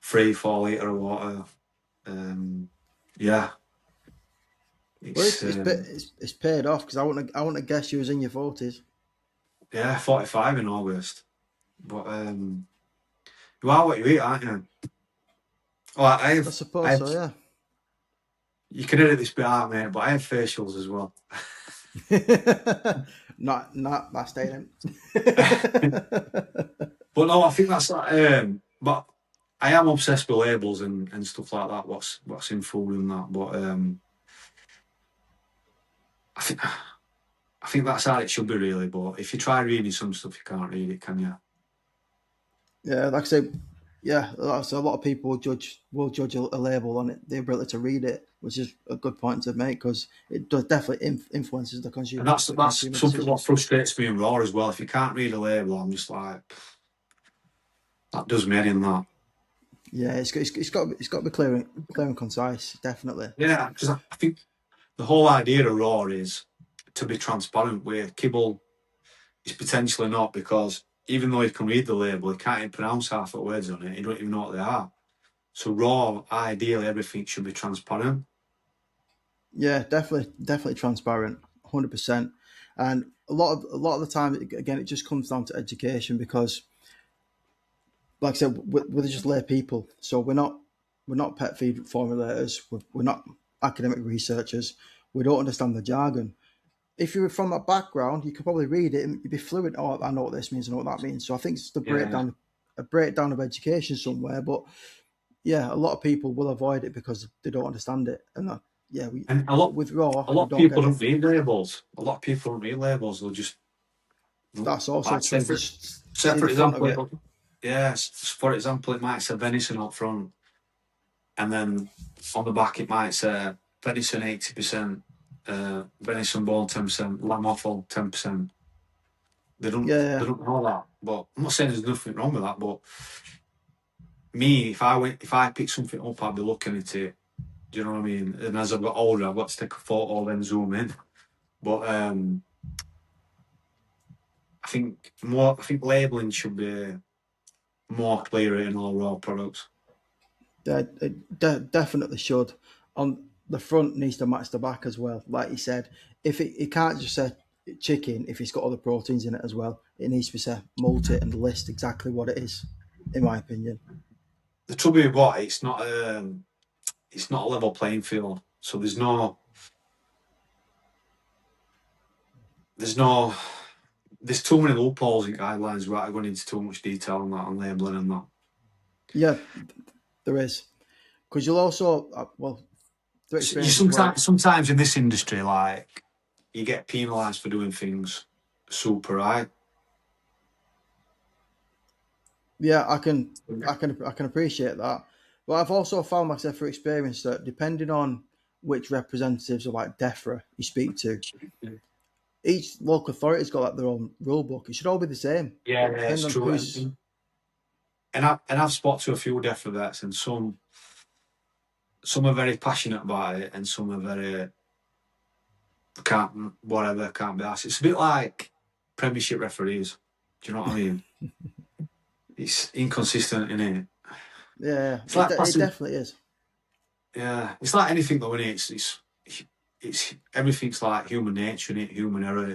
3 4 litre of water. Yeah, Well, it's it's paid off because I want to guess you was in your 40s. yeah, 45 in August. But you are what you eat, aren't you? Oh, I I suppose have. so. Yeah. You can edit this bit out, mate. But I have facials as well. Not my statement. But no, I think that's like. But I am obsessed with labels and stuff like that. What's in food and that. But I think I think that's how it should be really. But if you try reading some stuff, you can't read it, can you? Yeah, like I say, yeah, so a lot of people will judge a label on it, the ability to read it, which is a good point to make because it does definitely influences the And consumer that's consumer something what decisions. frustrates me in raw as well. If you can't read a label, I'm just like that does me in that. Yeah, it's got to be clear and concise, definitely. Yeah, because I think the whole idea of raw is to be transparent. Where kibble is potentially not because even though he can read the label, he can't even pronounce half the words on it. He don't even know what they are. So raw, ideally, everything should be transparent. Yeah, definitely transparent, 100%. And a lot of the time, again, it just comes down to education because, like I said, we're just lay people, so we're not pet feed formulators. We're not academic researchers. We don't understand the jargon. If you were from that background, you could probably read it and you'd be fluent. Oh, I know what this means. I know what that means. So I think it's Yeah, a breakdown of education somewhere. But yeah, a lot of people will avoid it because they don't understand it. And yeah, and with raw, a we lot of don't people get don't it. read labels. A lot of people don't read labels. They'll just That's also like true. Just see the for front of example, it. for example, it might say venison up front, and then on the back it might say venison 80%, venison bone 10%, lamb offal 10%. Yeah, They don't know that. But I'm not saying there's nothing wrong with that. But me, if I pick something up, I'd be looking at it. Do you know what I mean? And as I've got older, I've got to take a photo, then zoom in. But I think labeling should be more clearer in all raw products. it definitely should. On the front needs to match the back as well. Like you said, if it can't just say chicken if it's got other proteins in it as well. It needs to be said multi and list exactly what it is, in my opinion. The trouble with what it's not a level playing field. So there's no there's too many loopholes in guidelines without going into too much detail on that on labeling and that. Yeah, there is. Because you'll also, well, through You experience as well. sometimes in this industry, like you get penalised for doing things super right. Yeah, I can appreciate that. But I've also found myself through experience that depending on which representatives of like DEFRA you speak to, each local authority's got like their own rule book. It should all be the same. Yeah, But it's depending on true. who's And I've spoke to a few different vets, and some are very passionate about it, and some are very can't be asked. It's a bit like Premiership referees. Do you know what I mean? It's inconsistent, isn't it? yeah, It's like it passing. definitely is. Yeah, it's like anything though, innit? It's everything's like human nature, innit? Human error.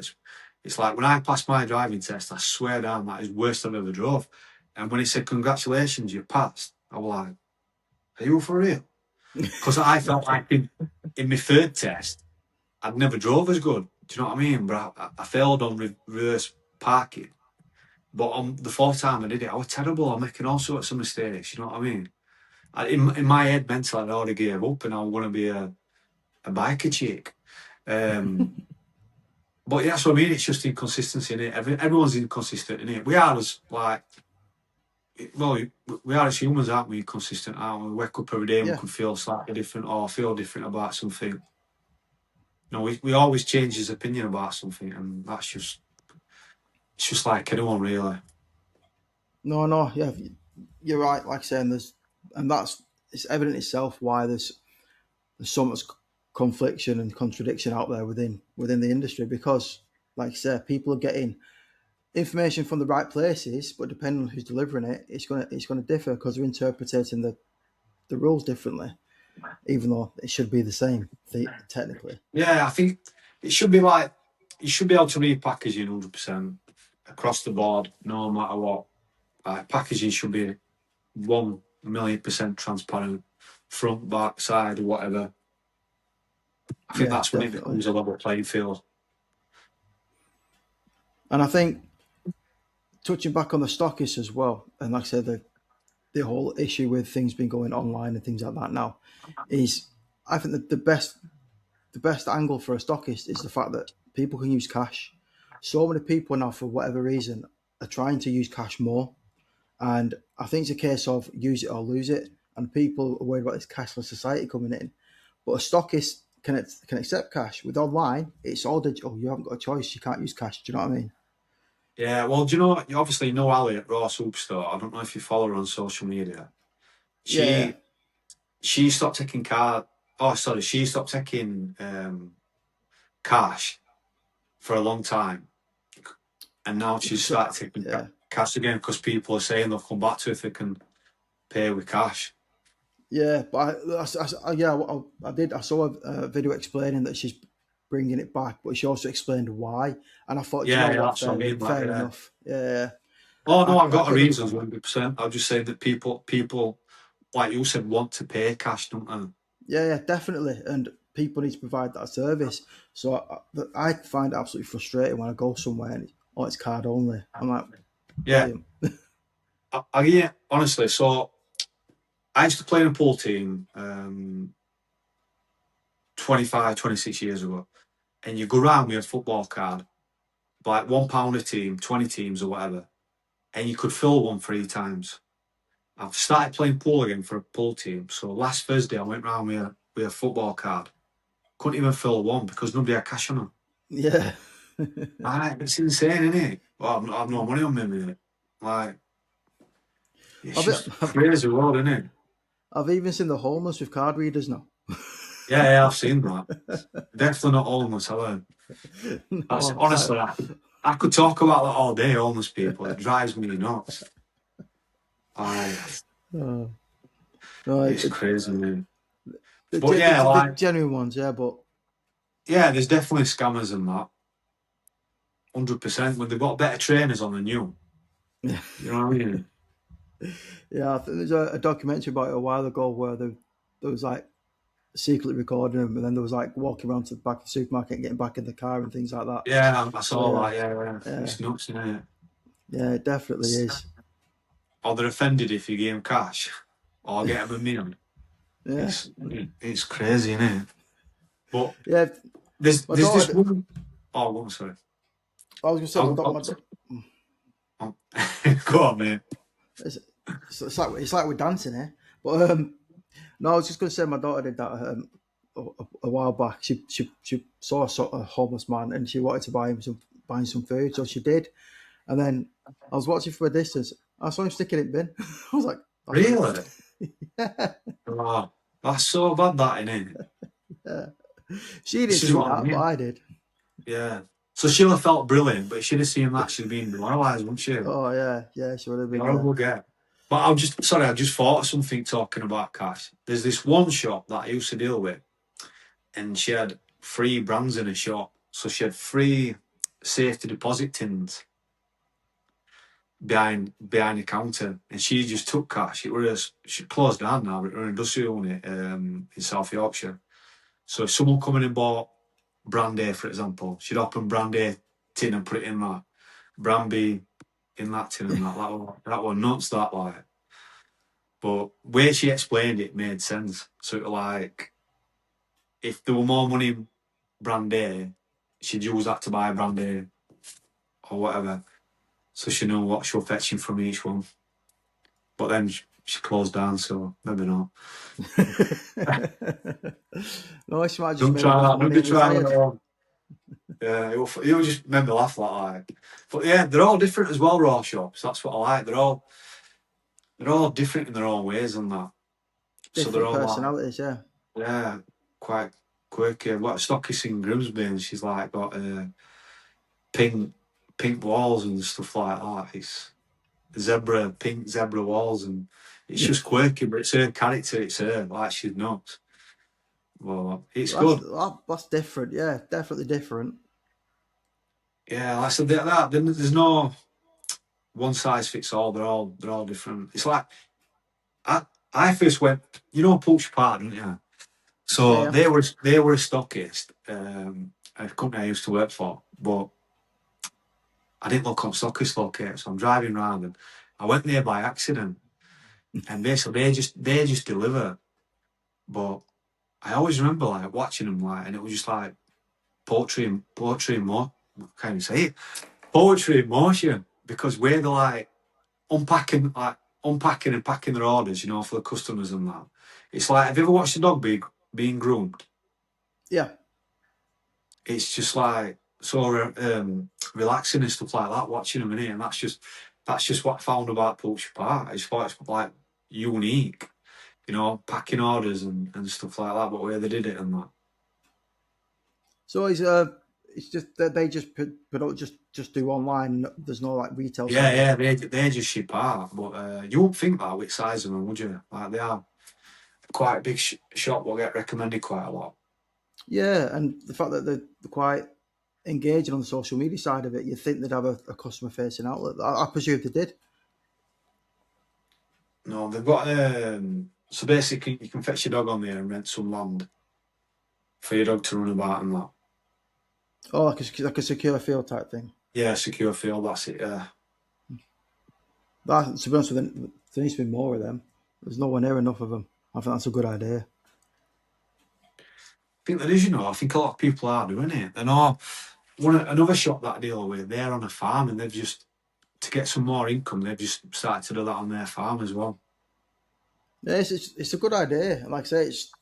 It's like when I passed my driving test, I swear down that is the worst I've ever drove. And when he said congratulations, you passed, I was like, are you for real? Because I felt like in my third test, I'd never drove as good. Do you know what I mean? But I failed on reverse parking. But on the fourth time I did it, I was terrible. I'm making all sorts of mistakes. You know what I mean? In my head, mentally, I'd already gave up, and I want to be a biker chick. But yeah, that's what I mean. It's just inconsistency in it. Everyone's inconsistent in it. We are as like, well, we are as humans, aren't we? Inconsistent, aren't we? We wake up every day and we Yeah. could feel slightly different or feel different about something. You know, we always change his opinion about something, and it's just like anyone really. No, yeah, you're right. Like saying it's evident itself why there's so much confliction and contradiction out there within the industry because, like I say, people are getting information from the right places, but depending on who's delivering it, it's gonna differ because they're interpreting the rules differently, even though it should be the same technically. Yeah, I think it should be like you should be able to read packaging 100% across the board, no matter what. Like packaging should be 1,000,000% transparent, front, back, side, or whatever. I think Yeah, that's when it definitely. becomes a level playing field. And I think touching back on the stockists as well, and like I said, the whole issue with things being going online and things like that now is, I think that the best angle for a stockist is the fact that people can use cash. So many people now, for whatever reason, are trying to use cash more, and I think it's a case of use it or lose it. And people are worried about this cashless society coming in, but a stockist can accept cash. With online, it's all digital. You haven't got a choice. You can't use cash. Do you know what I mean? Yeah, well, do you know, you obviously know Ali at Raw Superstore. I don't know if you follow her on social media. Yeah, She stopped taking card. Oh, sorry, she stopped taking cash for a long time, and now she's so, started taking yeah. cash again because people are saying they'll come back to it if they can pay with cash. Yeah, but I did. I saw a video explaining that she's bringing it back, but she also explained why. And I thought, you know Yeah, what, that's what I mean. Like, fair yeah. enough. Yeah, Oh no, I've I got a couldn't reason, understand that. 100%. I'll just say that people, like you said, want to pay cash, don't they? Yeah, definitely. And people need to provide that service. So I find it absolutely frustrating when I go somewhere and it's card only. I'm like, Yeah, brilliant. yeah. Honestly, so I used to play in a pool team 25, 26 years ago, and you go round with a football card, like £1 a team, 20 teams or whatever, and you could fill one 3 times. I've started playing pool again for a pool team. So last Thursday I went round with a football card. Couldn't even fill one because nobody had cash on them. Yeah. It's insane, isn't it? Well, I've no money on me, mate. Like, it's just crazy world, isn't it? I've even seen the homeless with card readers now. Yeah, I've seen that. Definitely not homeless, have I? No, Honestly, I could talk about that all day, homeless people. It drives me nuts. no, It's crazy, man. the, But yeah, the like, genuine ones, yeah, but yeah, there's definitely scammers in that. 100%. When they've got better trainers on than you. You know what I mean? yeah, I think there's a documentary about it a while ago where there was like secretly recording them, and then there was like walking around to the back of the supermarket and getting back in the car and things like that. Yeah, I saw So that. Yeah. yeah, It's nuts, isn't it? yeah, it definitely is. Or they're offended if you give them cash, or get them a meal. Yeah, It's crazy, isn't it? But yeah. there's My this daughter, woman. Oh, I'm sorry. I was gonna say my daughter. Go on, mate. It's like we're dancing here, but no, I was just gonna say my daughter did that. a while back. She saw a homeless man and she wanted to buy him some food, so she did. And then I was watching from a distance. I saw him sticking it in bin. I was like, that's Really? yeah. Oh, that's so bad, that, innit? She didn't This is see what I that, but mean. I did. Yeah. So she'll have felt brilliant, but she'd have seen that, she'd have been demoralised, wouldn't she? Oh yeah, she would have been. Horrible get. But I just thought of something talking about cash. There's this one shop that I used to deal with, and she had 3 brands in a shop. So she had 3 safety deposit tins behind the counter, and she just took cash. She closed down now, but it was an industrial unit in South Yorkshire. So if someone come in and bought brand A, for example, she'd open brand A tin and put it in that. Brand B in that tin and that one nuts, that, like. But where she explained it made sense. So it was like, if there were more money in brand A, she'd use that to buy brand A or whatever. So she knew what she was fetching from each one. But then she closed down, so maybe not. No, she might have just Don't made try enough that. money Maybe and try retired. that. Yeah, it'll just make me laugh like. But yeah, they're all different as well, raw shops. That's what I like. They're all different in their own ways and that. So they're Different all like, personalities, yeah. yeah, quite quirky. What stockists in Grimsby, and she's like got pink walls and stuff like that. It's pink zebra walls, and it's just quirky, but it's her character. It's her, like, she's nuts. Well, it's That's good. that's different, yeah, definitely different. Yeah, like I said, then there's no one size fits all. They're all different. It's like I I first went, Pulch Park, didn't you? Yeah, So yeah. they were a stockist, a company I used to work for, but I didn't look on stockist locator, so I'm driving around and I went there by accident, and basically they just deliver. But I always remember like watching them, like, and it was just like poetry and more. Can't even say it. Poetry in motion, because where they're like unpacking and packing their orders, for the customers and that. It's like, have you ever watched a dog being groomed? Yeah. It's just like so relaxing and stuff like that, watching them in it, and that's just what I found about Poultry Park. I just thought it's like unique, packing orders and stuff like that, but where they did it and that. So it's just that they just don't just do online. There's no like retail Yeah, centre. yeah, they just ship out, but you wouldn't think that with size of them, would you? Like, they are quite a big shop. Will get recommended quite a lot. Yeah, and the fact that they're quite engaging on the social media side of it, you'd think they'd have a customer facing outlet. I presume they did. No, they've got so basically you can fetch your dog on there and rent some land for your dog to run about and that. Oh, like a secure field type thing. Yeah, secure field. That's it. Yeah. That, to be honest with you, there needs to be more of them. There's nowhere near enough of them. I think that's a good idea. I think there is, I think a lot of people are doing it. And another shop that I deal with, they're on a farm, and they've just, to get some more income, they've just started to do that on their farm as well. Yeah, it's a good idea. And like I say, it's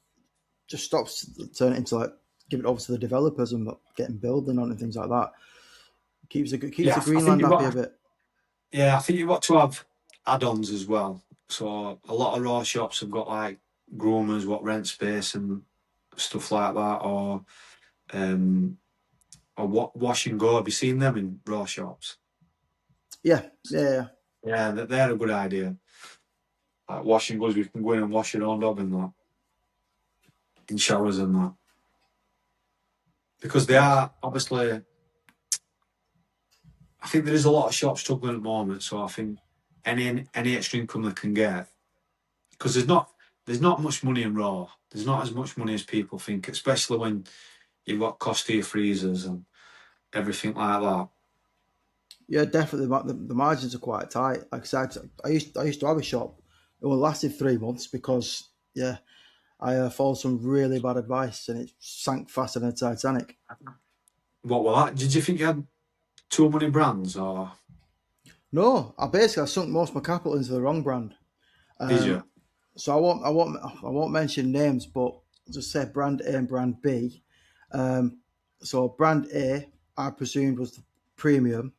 just stops turning into like give it over to the developers and getting building on and things like that. Keeps Yeah, the I think Greenland you've happy a got. bit. Yeah, I think you've got to have add-ons as well. So a lot of raw shops have got like groomers, what rent space and stuff like that, um, or what wash and go. Have you seen them in raw shops? Yeah, yeah. Yeah, they're a good idea. Like washing goes, we can go in and wash your own dog and that, in showers and that, because they That's, are obviously. I think there is a lot of shops struggling at the moment, so I think any extra income they can get, because there's not much money in raw. There's not as much money as people think, especially when you've got cost to your freezers and everything like that. yeah, definitely. The margins are quite tight. Like I said, I used to have a shop. It only lasted 3 months because yeah, I followed some really bad advice and it sank faster than a Titanic. What were that? Did you think you had too many brands, or No, I sunk most of my capital into the wrong brand. did you? So I won't mention names, but just say brand A and brand B. So brand A, I presumed was the premium,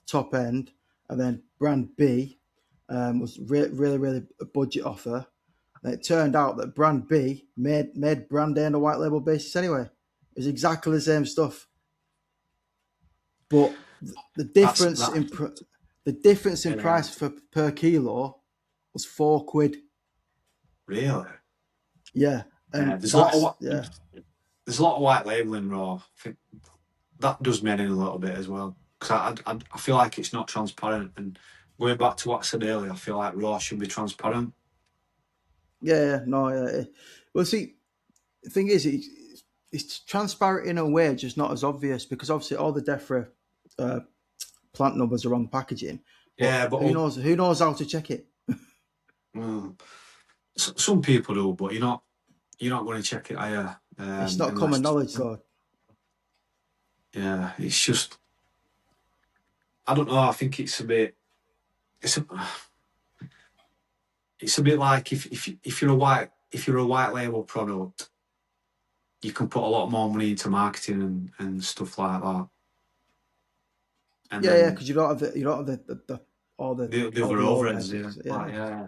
top end, and then brand B was really a budget offer. And it turned out that brand B made brand A on a white label basis anyway. It was exactly the same stuff, but the That's difference that. in Yeah, price per kilo was £4. really. Yeah, Yeah, and that's yeah. there's a lot of white labelling raw. I think that does me in a little bit as well because I feel like it's not transparent. And going back to what I said earlier, I feel like raw should be transparent. No, yeah. Well, see, the thing is, it's transparent in a way, just not as obvious because obviously all the DEFRA plant numbers are on the packaging, but Yeah, but who knows how to check it? well, some people do, but you're not going to check it, are you? It's not common Unless knowledge, though. yeah, it's just I don't know. I think it's a, it's a bit like if you're a white label product, you can put a lot more money into marketing and stuff like that. And Yeah, then because you don't have the all the the all other the overheads, overheads. yeah. Yeah, Yeah.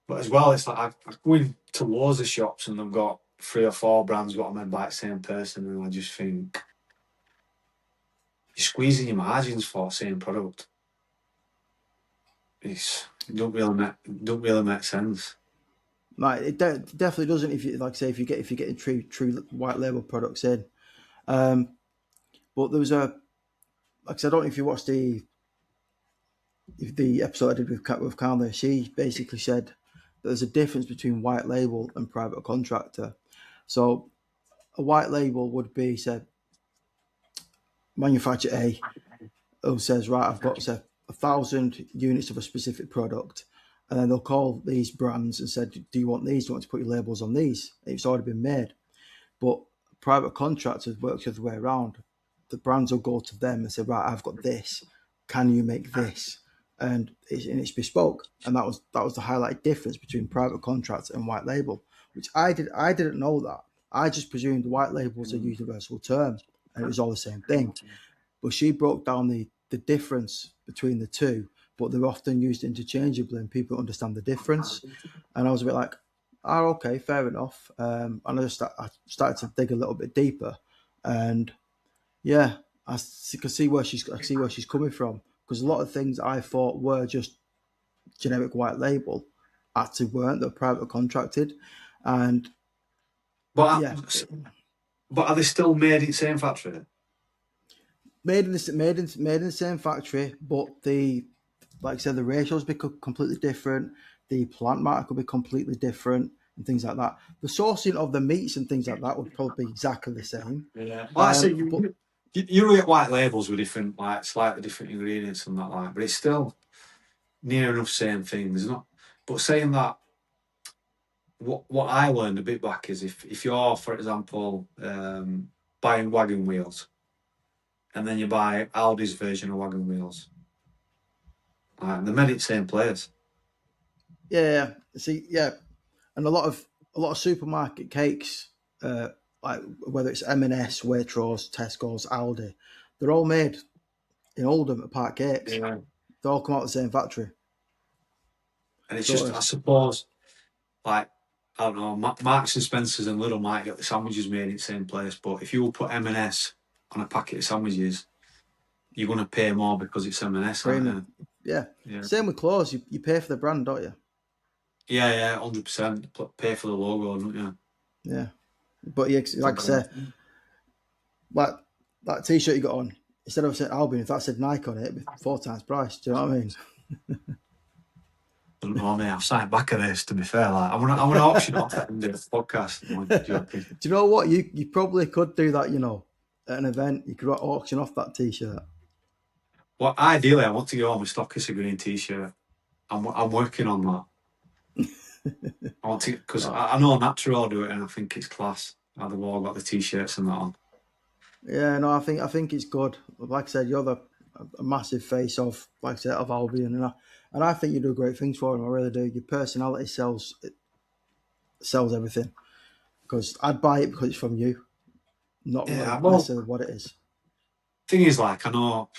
But as well, it's like I go into loads of shops and they've got 3 or 4 brands got them made by the same person, and I just think you're squeezing your margins for the same product. It don't really make sense. like definitely doesn't. If you like, say, if you're getting true white label products in, but there was like I said, I don't know if you watched the episode I did with Carla. She basically said that there's a difference between white label and private contractor. So a white label would be, say, manufacturer A who says, right, I've got, say, 1,000 units of a specific product, and then they'll call these brands and said, do you want these? Do you want to put your labels on these? It's already been made. But private contractors works the other way around. The brands will go to them and say, right, I've got this. Can you make this? And it's bespoke. And that was the highlight difference between private contracts and white label, which I didn't know that. I just presumed white label was a universal term and it was all the same thing. But she broke down the difference between the two, but they're often used interchangeably and people understand the difference. And I was a bit like, oh, okay, fair enough. And I started to dig a little bit deeper, and yeah, I can see where she's coming from, because a lot of things I thought were just generic white label actually weren't. They're private contracted, and But yeah, but are they still made in the same factory? made in the same factory, but like I said, the ratios become completely different. The plant matter could be completely different and things like that. The sourcing of the meats and things like that would probably be exactly the same. Yeah. Like I say, But you get white labels with different, like slightly different ingredients and that, like, but it's still near enough same things, not. But saying that, what I learned a bit back is if you're, for example, buying wagon wheels, and then you buy Aldi's version of wagon wheels, they're made in the same place. yeah, see, yeah, and a lot of supermarket cakes, like whether it's M&S, Waitrose, Tesco's, Aldi, they're all made in Oldham at Park Cakes. Yeah. They all come out of the same factory. And it's So just, I suppose, like, I don't know, Marks and Spencers and Lidl might get the sandwiches made in the same place, but if you put M&S on a packet of sandwiches, you're going to pay more because it's M&S, aren't premium, you? yeah. Yeah. Same with clothes. You pay for the brand, don't you? Yeah, 100%. Pay for the logo, don't you? Yeah. But yeah, like I say, like that T-shirt you got on, instead of saying Albion, if that said Nike on it, it'd be 4 times price. Do you know what I mean? I don't know, mate. I've signed back of this, to be fair. Like, I want to auction off that and do a podcast. I'm joking. Do you know what? You probably could do that, at an event. You could auction off that T-shirt. Well, ideally, I want to go on with stockists a green T-shirt. I'm working on that. I want to, because I know Natural will do it, and I think it's class. How they've all got the T-shirts and that on. Yeah, no, I think it's good. Like I said, you're a massive face of, like I said, of Albion, and I think you do great things for them. I really do. Your personality sells everything. because I'd buy it because it's from you, not Yeah, well, necessarily what it is. thing is, like, I know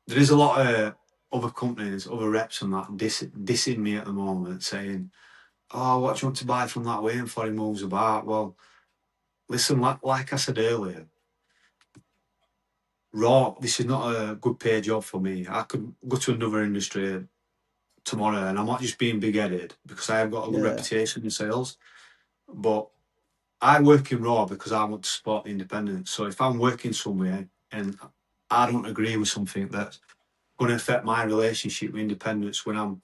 there is a lot of other companies, other reps and that dissing me at the moment, saying, "Oh, what do you want to buy from that way before he moves about?" Well, listen, like I said earlier, raw. This is not a good pay job for me. I could go to another industry tomorrow, and I'm not just being big-headed because I have got a good Yeah, reputation in sales, but I work in raw because I want to support the independents. So if I'm working somewhere and I don't agree with something that's going to affect my relationship with independents when I'm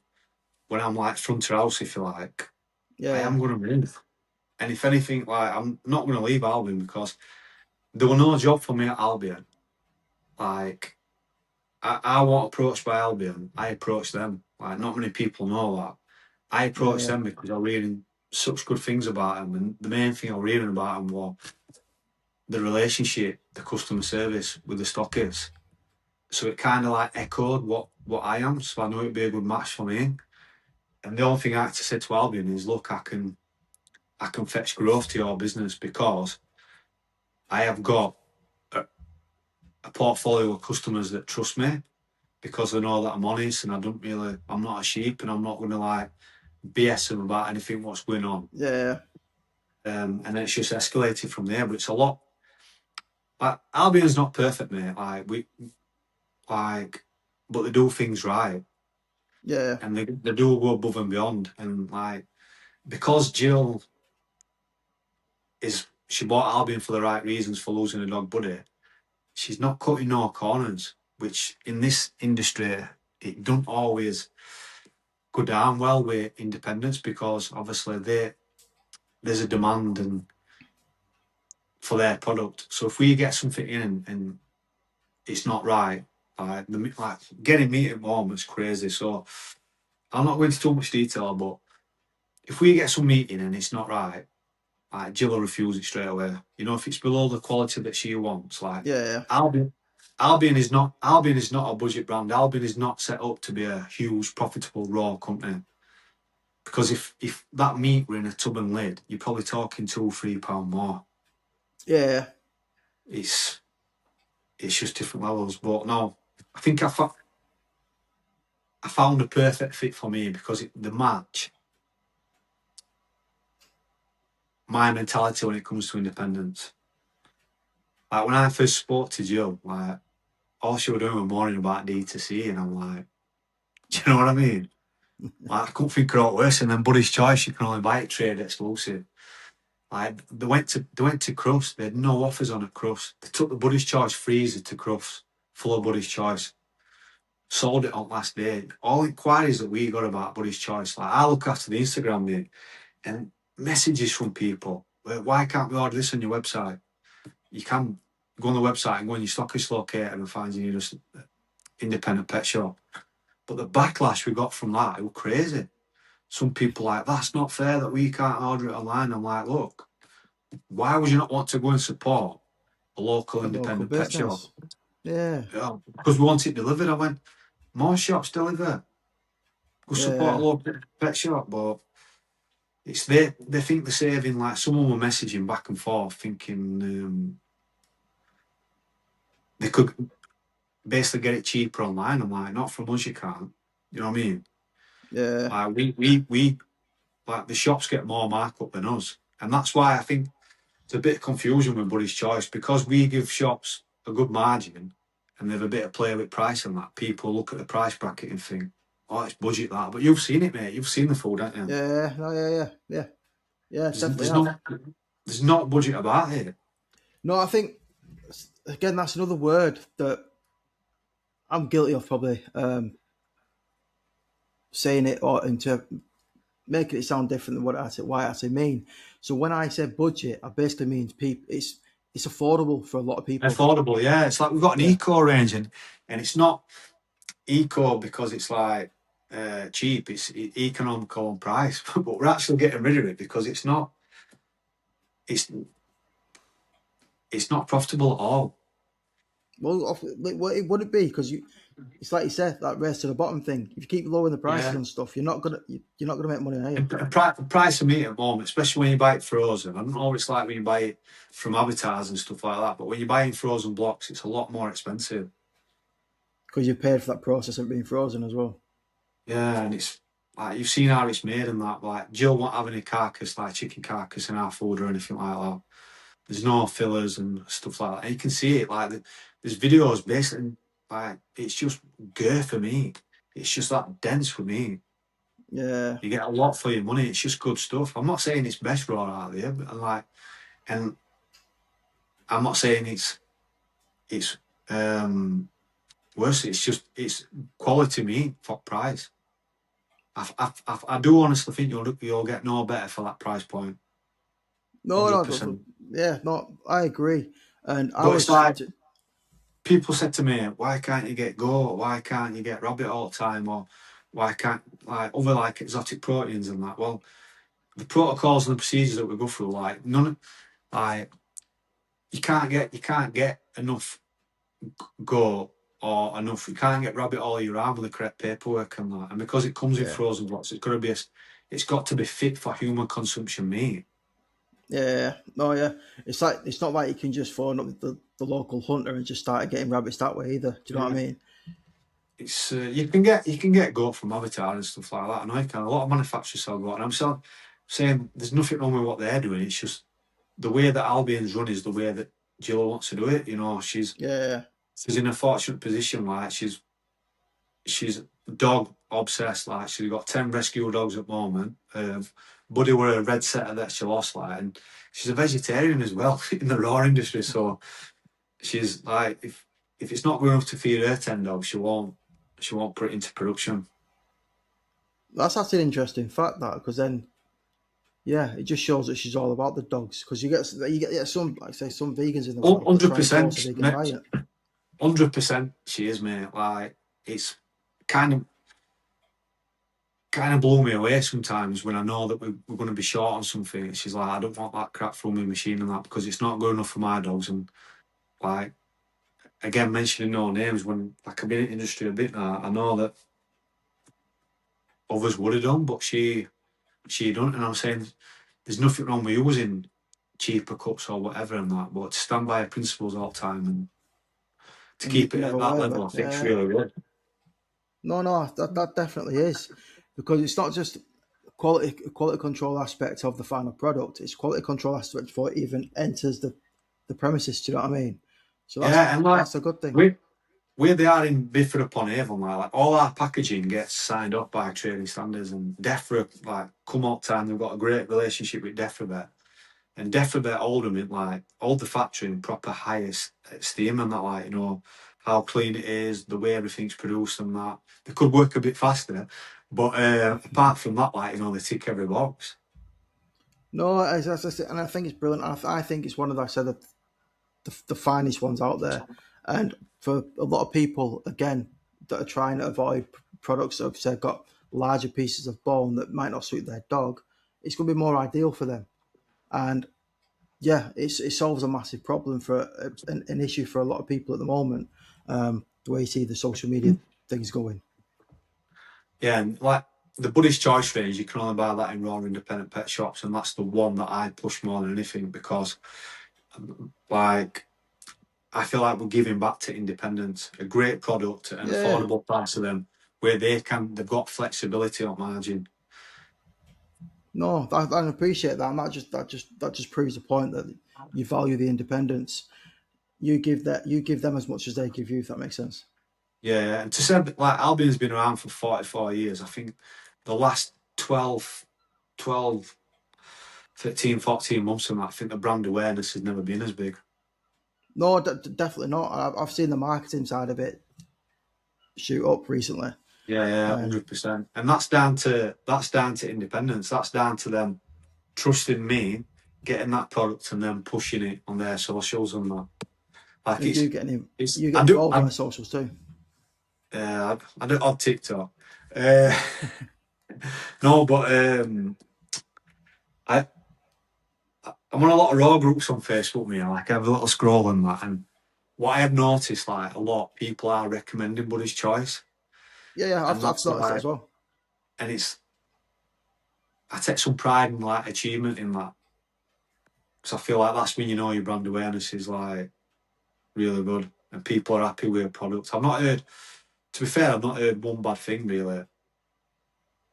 like front of house, if you like, I yeah, am going to move. And if anything, like I'm not going to leave Albion because there were no job for me at Albion. Like I wasn't approached by Albion. I approached them. Like not many people know that. I approached yeah, them because I was reading such good things about them, and the main thing I was reading about them was the relationship, the customer service with the stockists. So it kind of like echoed what I am. So I knew it'd be a good match for me. And the only thing I had to say to Albion is, look, I can fetch growth to your business because I have got a, a portfolio of customers that trust me because they know that I'm honest and I'm not a sheep and I'm not going to like BS them about anything what's going on. yeah, And then it's just escalated from there. But it's a lot. Like Albion's not perfect, mate. Like, but they do things right yeah, and they do go above and beyond. And like because Jill she bought Albion for the right reasons for losing a dog buddy. She's not cutting no corners, which in this industry it don't always go down well with independents because obviously there's a demand and for their product. So if we get something in and it's not right, like getting meat at home is crazy. So I'm not going into too much detail, but if we get some meat in and it's not right, like Jill will refuse it straight away. You know, if it's below the quality that she wants, like yeah, Albion, Albion is not a budget brand. Albion is not set up to be a huge profitable raw company. Because if that meat were in a tub and lid, you're probably talking £2-3 more. yeah, It's it's just different levels. But no, I think I found a perfect fit for me because the match my mentality when it comes to independence. Like when I first spoke to Jill, like all she was doing was moaning about D2C, and I'm like, do you know what I mean? Like I couldn't think of it worse. And then Buddy's Choice, you can only buy it trade exclusive. Like they went to Crufts. They had no offers on at Crufts. They took the Buddy's Choice freezer to Crufts, full of Buddy's Choice. Sold it on last day. All inquiries that we got about Buddy's Choice, like I look after the Instagram mate, and messages from people. Why can't we order this on your website? You can go on the website and go on your stockist locator and find you just independent pet shop. But the backlash we got from that, it was crazy. Some people like, that's not fair that we can't order it online. I'm like, look, why would you not want to go and support a local a local independent pet shop? business. Yeah, Yeah, because we want it delivered. I went, more shops deliver. Go support a yeah, local pet shop. But it's they think they're saving, like someone were messaging back and forth thinking they could basically get it cheaper online. I'm like, not from us, you can't. You know what I mean? yeah, We like the shops get more markup than us, and that's why I think it's a bit of confusion with Buddy's Choice because we give shops a good margin and they have a bit of play with price and that. People look at the price bracket and think, oh, it's budget that. But you've seen it, mate. You've seen the food, haven't you? yeah, no, yeah, There's, definitely there's have. not there's not budget about it. No, I think again that's another word that I'm guilty of probably saying it or making it sound different than what I say, why I say mean. So when I say budget, I basically means people. It's affordable for a lot of people. Affordable, yeah. It's like we've got an Yeah, eco range and it's not eco because it's like cheap. It's economical on price, but we're actually getting rid of it because it's it's not profitable at all. well, it would it be because it's like you said, that race to the bottom thing. If you keep lowering the prices Yeah. on stuff, you're not gonna make money, are you? And the price of meat at the moment, especially when you buy it frozen, I don't know what it's like when you buy it from abattoirs and stuff like that, but when you're buying frozen blocks, it's a lot more expensive. Because you paid for that process of being frozen as well. Yeah, and it's like you've seen how it's made and that. Like Jill won't have any carcass, like chicken carcass in our food or anything like that. There's no fillers and stuff like that. And you can see it. Like there's videos basically like it's just girth for meat. It's just that dense for meat. Yeah. You get a lot for your money. It's just good stuff. I'm not saying it's best raw out there, but and I'm not saying it's worse. It's quality meat for price. I do honestly think you'll get no better for that price point. No, Hundred no, percent. yeah, no, I agree. And I But it's was, like people said to me, "Why can't you get goat? Why can't you get rabbit all the time? Or why can't like other like exotic proteins and that?" Well, the protocols and the procedures that we go through, like none, like you can't get enough goat or enough. You can't get rabbit all year round with the correct paperwork and that. And because it comes in yeah, frozen blocks, it's got to be fit for human consumption meat. yeah, no, yeah. It's like it's not like you can just phone up the local hunter and just start getting rabbits that way either. Do you know what I Yeah. mean? It's you can get goat from Avatar and stuff like that. I know you can. A lot of manufacturers sell goat, and saying there's nothing wrong with what they're doing. It's just the way that Albion's run is the way that Jill wants to do it. You know, Yeah, she's in a fortunate position. Like she's dog obsessed. Like she's got 10 rescue dogs at the moment. Buddy were a red setter that she lost. Like, and she's a vegetarian as well in the raw industry. So she's like, if it's not good enough to feed her 10 dogs, she won't put it into production. that's actually an interesting fact that because then yeah, it just shows that she's all about the dogs because you get yeah, some like I say some vegans in the world that Hundred try and force a percent, vegan diet. 100%. She is, mate. Like it's kind of kind of blew me away sometimes when I know that we're going to be short on something. She's like, I don't want that crap from my machine and that because it's not good enough for my dogs. And like again, mentioning no names when like I've been in the industry a bit now, I know that others would have done, but she done. And I'm saying there's nothing wrong with using cheaper cuts or whatever and that, but to stand by your principles all the time and to And keep it at never that waver. level, I think is Yeah, really good. no, that definitely is because it's not just quality control aspect of the final product. It's quality control aspect before it even enters the premises. Do you know what I mean? So that's Yeah, and like that's a good thing. we where they are in Bifford upon Avon, like all our packaging gets signed up by trading standards and DEFRA, like come up time, they've got a great relationship with DEFRA. And DEFRA hold them in like hold the factory in proper highest esteem and that, like, you know, how clean it is, the way everything's produced and that. They could work a bit faster, but apart from that, like, you know, they tick every box. No, and I think it's brilliant. I think it's one of, like I said, the finest ones out there. And for a lot of people, again, that are trying to avoid products that have said got larger pieces of bone that might not suit their dog, it's going to be more ideal for them. And yeah, it solves a massive problem for an issue for a lot of people at the moment. The way you see the social media things going. Yeah, and like the Buddhist choice range, you can only buy that in raw independent pet shops, and that's the one that I push more than anything because, like, I feel like we're giving back to independence, a great product at an Yeah, affordable price to them, where they've got flexibility on margin. no, I appreciate that, and that just proves the point that you value the independence. You give them as much as they give you. If that makes sense. Yeah, yeah. And to say that, like Albion's been around for 44 years, I think the last 12, 13, 14 months and that, I think the brand awareness has never been as big. No, definitely not. I've seen the marketing side of it shoot up recently, Yeah, yeah, and 100%. And that's down to independence. That's down to them trusting me, getting that product and then pushing it on their socials and that. Like you it's get in, it's you get I do involved on the socials too. I do on TikTok. Uh, no, but I I'm on a lot of raw groups on Facebook, me. Like I have a little scroll and that, and what I have noticed, like a lot of people are recommending Buddy's Choice, Yeah, and I've that's noticed that like, as well. and it's I take some pride in like achievement in that, because I feel like that's when you know your brand awareness is like really good and people are happy with your product. I've not heard, to be fair, I've not heard one bad thing really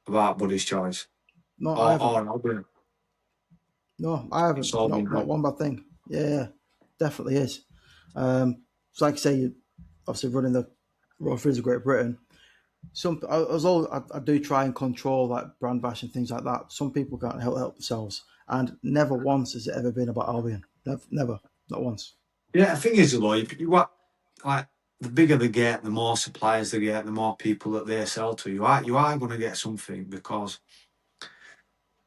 about Buddy's Choice No, I haven't. or Albion. No, I It's haven't. all been Not good. one bad thing. Yeah, definitely is. So like I say, you obviously running the Royal Freeze of Great Britain. I do try and control like brand bash and things like that. Some people can't help themselves, and never once has it ever been about Albion. Never, not once. Yeah, the thing is though, what like the bigger they get, the more suppliers they get, the more people that they sell to. You are going to get something because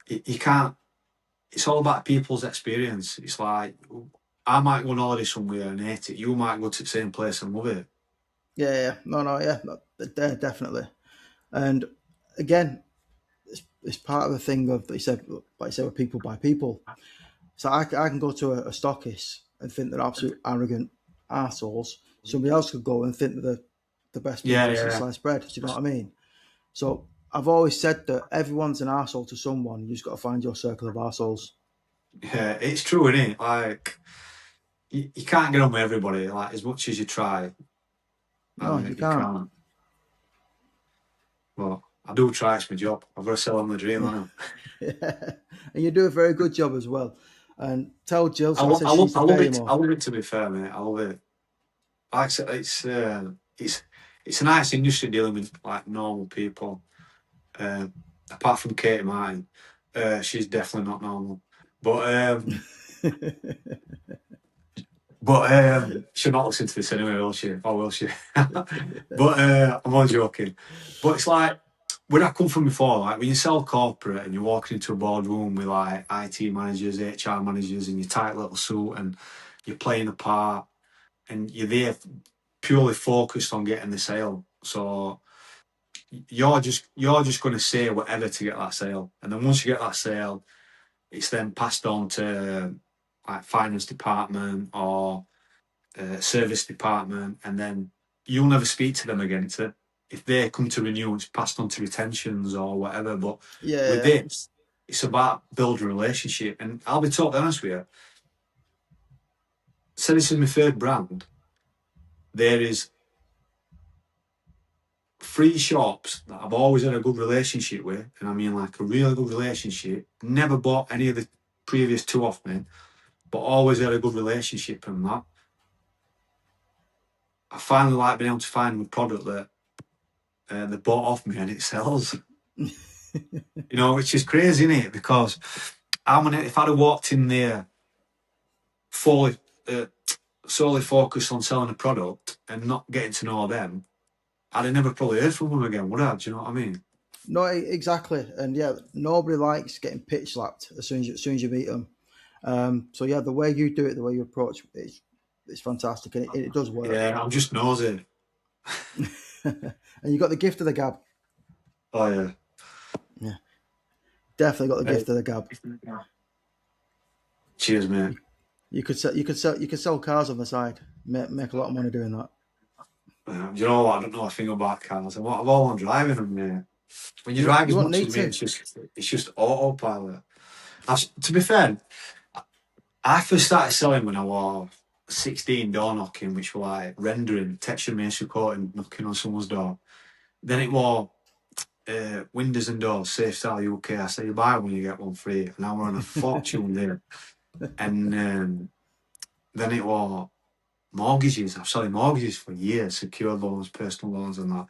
you can't. It's all about people's experience. It's like I might go on holiday somewhere and hate it. You might go to the same place and love it. Yeah, no, yeah, definitely. And again, it's part of the thing of like you said, with people by people. So I can go to a stockist and think they're absolute arrogant assholes. Somebody else could go and think they're the best Yeah, people since yeah, sliced bread. Do you know what I mean? So I've always said that everyone's an arsehole to someone. You just got to find your circle of arseholes. yeah. It's true, isn't it? Like you can't get on with everybody. Like as much as you try, No, you you can't. can't. But I do try. It's my job. I've got to sell them the dream, haven't And you do a very good job as well. And tell Jill, I? so I said I she love, needs I to love pay you it. I more. love it. To be fair, mate, I love it. Like I said, it's a nice industry dealing with like normal people. Uh, Apart from Katie Martin, she's definitely not normal. But she'll not listen to this anyway, will she? Or will she? But I'm all joking. But it's like where I come from before, like when you sell corporate and you're walking into a boardroom with like IT managers, HR managers in your tight little suit and you're playing a part and you're there purely focused on getting the sale. So you're just going to say whatever to get that sale, and then once you get that sale, it's then passed on to like finance department or service department, and then you'll never speak to them again. If they come to renew, it's passed on to retentions or whatever. But with Yeah, this, it's about building a relationship. And I'll be totally honest with you. So this is my third brand. There is three shops that I've always had a good relationship with, and I mean like a really good relationship. Never bought any of the previous two off me, but always had a good relationship and that. I finally like being able to find a product that they bought off me and it sells. Which is crazy, isn't it? Because if I'd have walked in there fully, solely focused on selling a product and not getting to know them, I'd have never probably heard from them again, would I? Do you know what I mean? no, exactly. And yeah, nobody likes getting pitch slapped as soon as you meet them. So yeah, the way you do it, the way you approach it's fantastic, and it does work. Yeah, I'm just nosy. And you got the gift of the gab. Oh yeah. Yeah, definitely got the Hey, gift of the gab. cheers, mate. You could sell cars on the side, make a lot of money doing that. Do you know what? I don't know a thing about cars. I'm all on driving them, mate. When you drive You as won't much need as me, to. it's just autopilot. To be fair, I first started selling when I was 16, door knocking, which were like rendering, texture masonry coating, knocking on someone's door. Then it was windows and doors, Safe Style UK. I say you buy one, you get one free. And now we're on a fortune there. And then it was mortgages. I've selling mortgages for years, secured loans, personal loans, and that.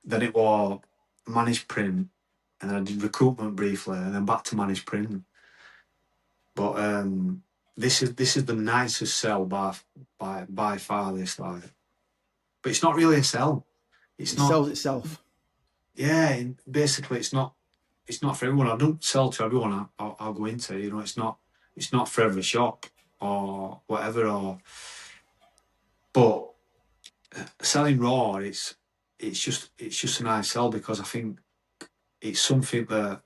Then it was managed print, and then I did recruitment briefly, and then back to managed print. But this is the nicest sell by far. This like, but it's not really a sell. It's It not. sells itself. Yeah, basically, it's not. It's not for everyone. I don't sell to everyone. I'll go into. It's not. It's not for every shop or whatever. But selling raw, it's just a nice sell because I think it's something that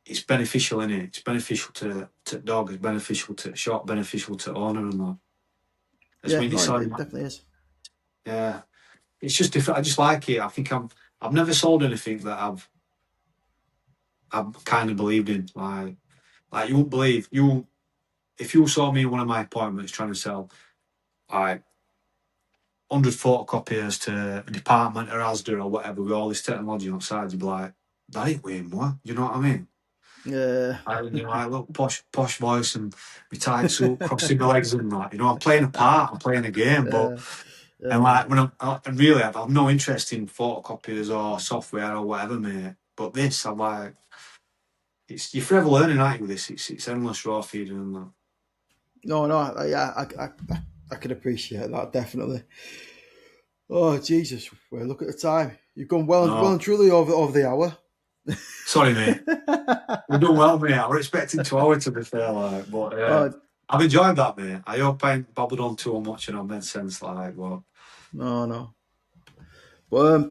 it's beneficial in it. It's beneficial to dog. It's beneficial to shop. Beneficial to owner and that. Yeah, mean, no, it's it selling. definitely is. Yeah, it's just different. I just like it. I think I've never sold anything that I've kind of believed in. Like you won't believe if you saw me in one of my appointments trying to sell like 100 photocopiers to a department or Asda or whatever with all this technology on side, you'd be like, that ain't Wayne Moore. You know what I mean? Yeah. Like, look, posh voice and my tight suit, crossing my legs and that. You know, I'm playing a part, I'm playing a game, but Yeah. and Yeah. like and really, I've no interest in photocopiers or software or whatever, mate. But this, I'm like, you're forever learning, aren't you? With this, it's endless raw feeding and that. No, no, yeah, I can appreciate that definitely. Oh Jesus! Well, look at the time. You've gone well No, and truly over the hour. sorry, mate. We're doing well, mate. I was expecting 2 hours to be fair, like, but uh, I've enjoyed that, mate. I hope I ain't babbled on too much and I made sense, like, but no, no. But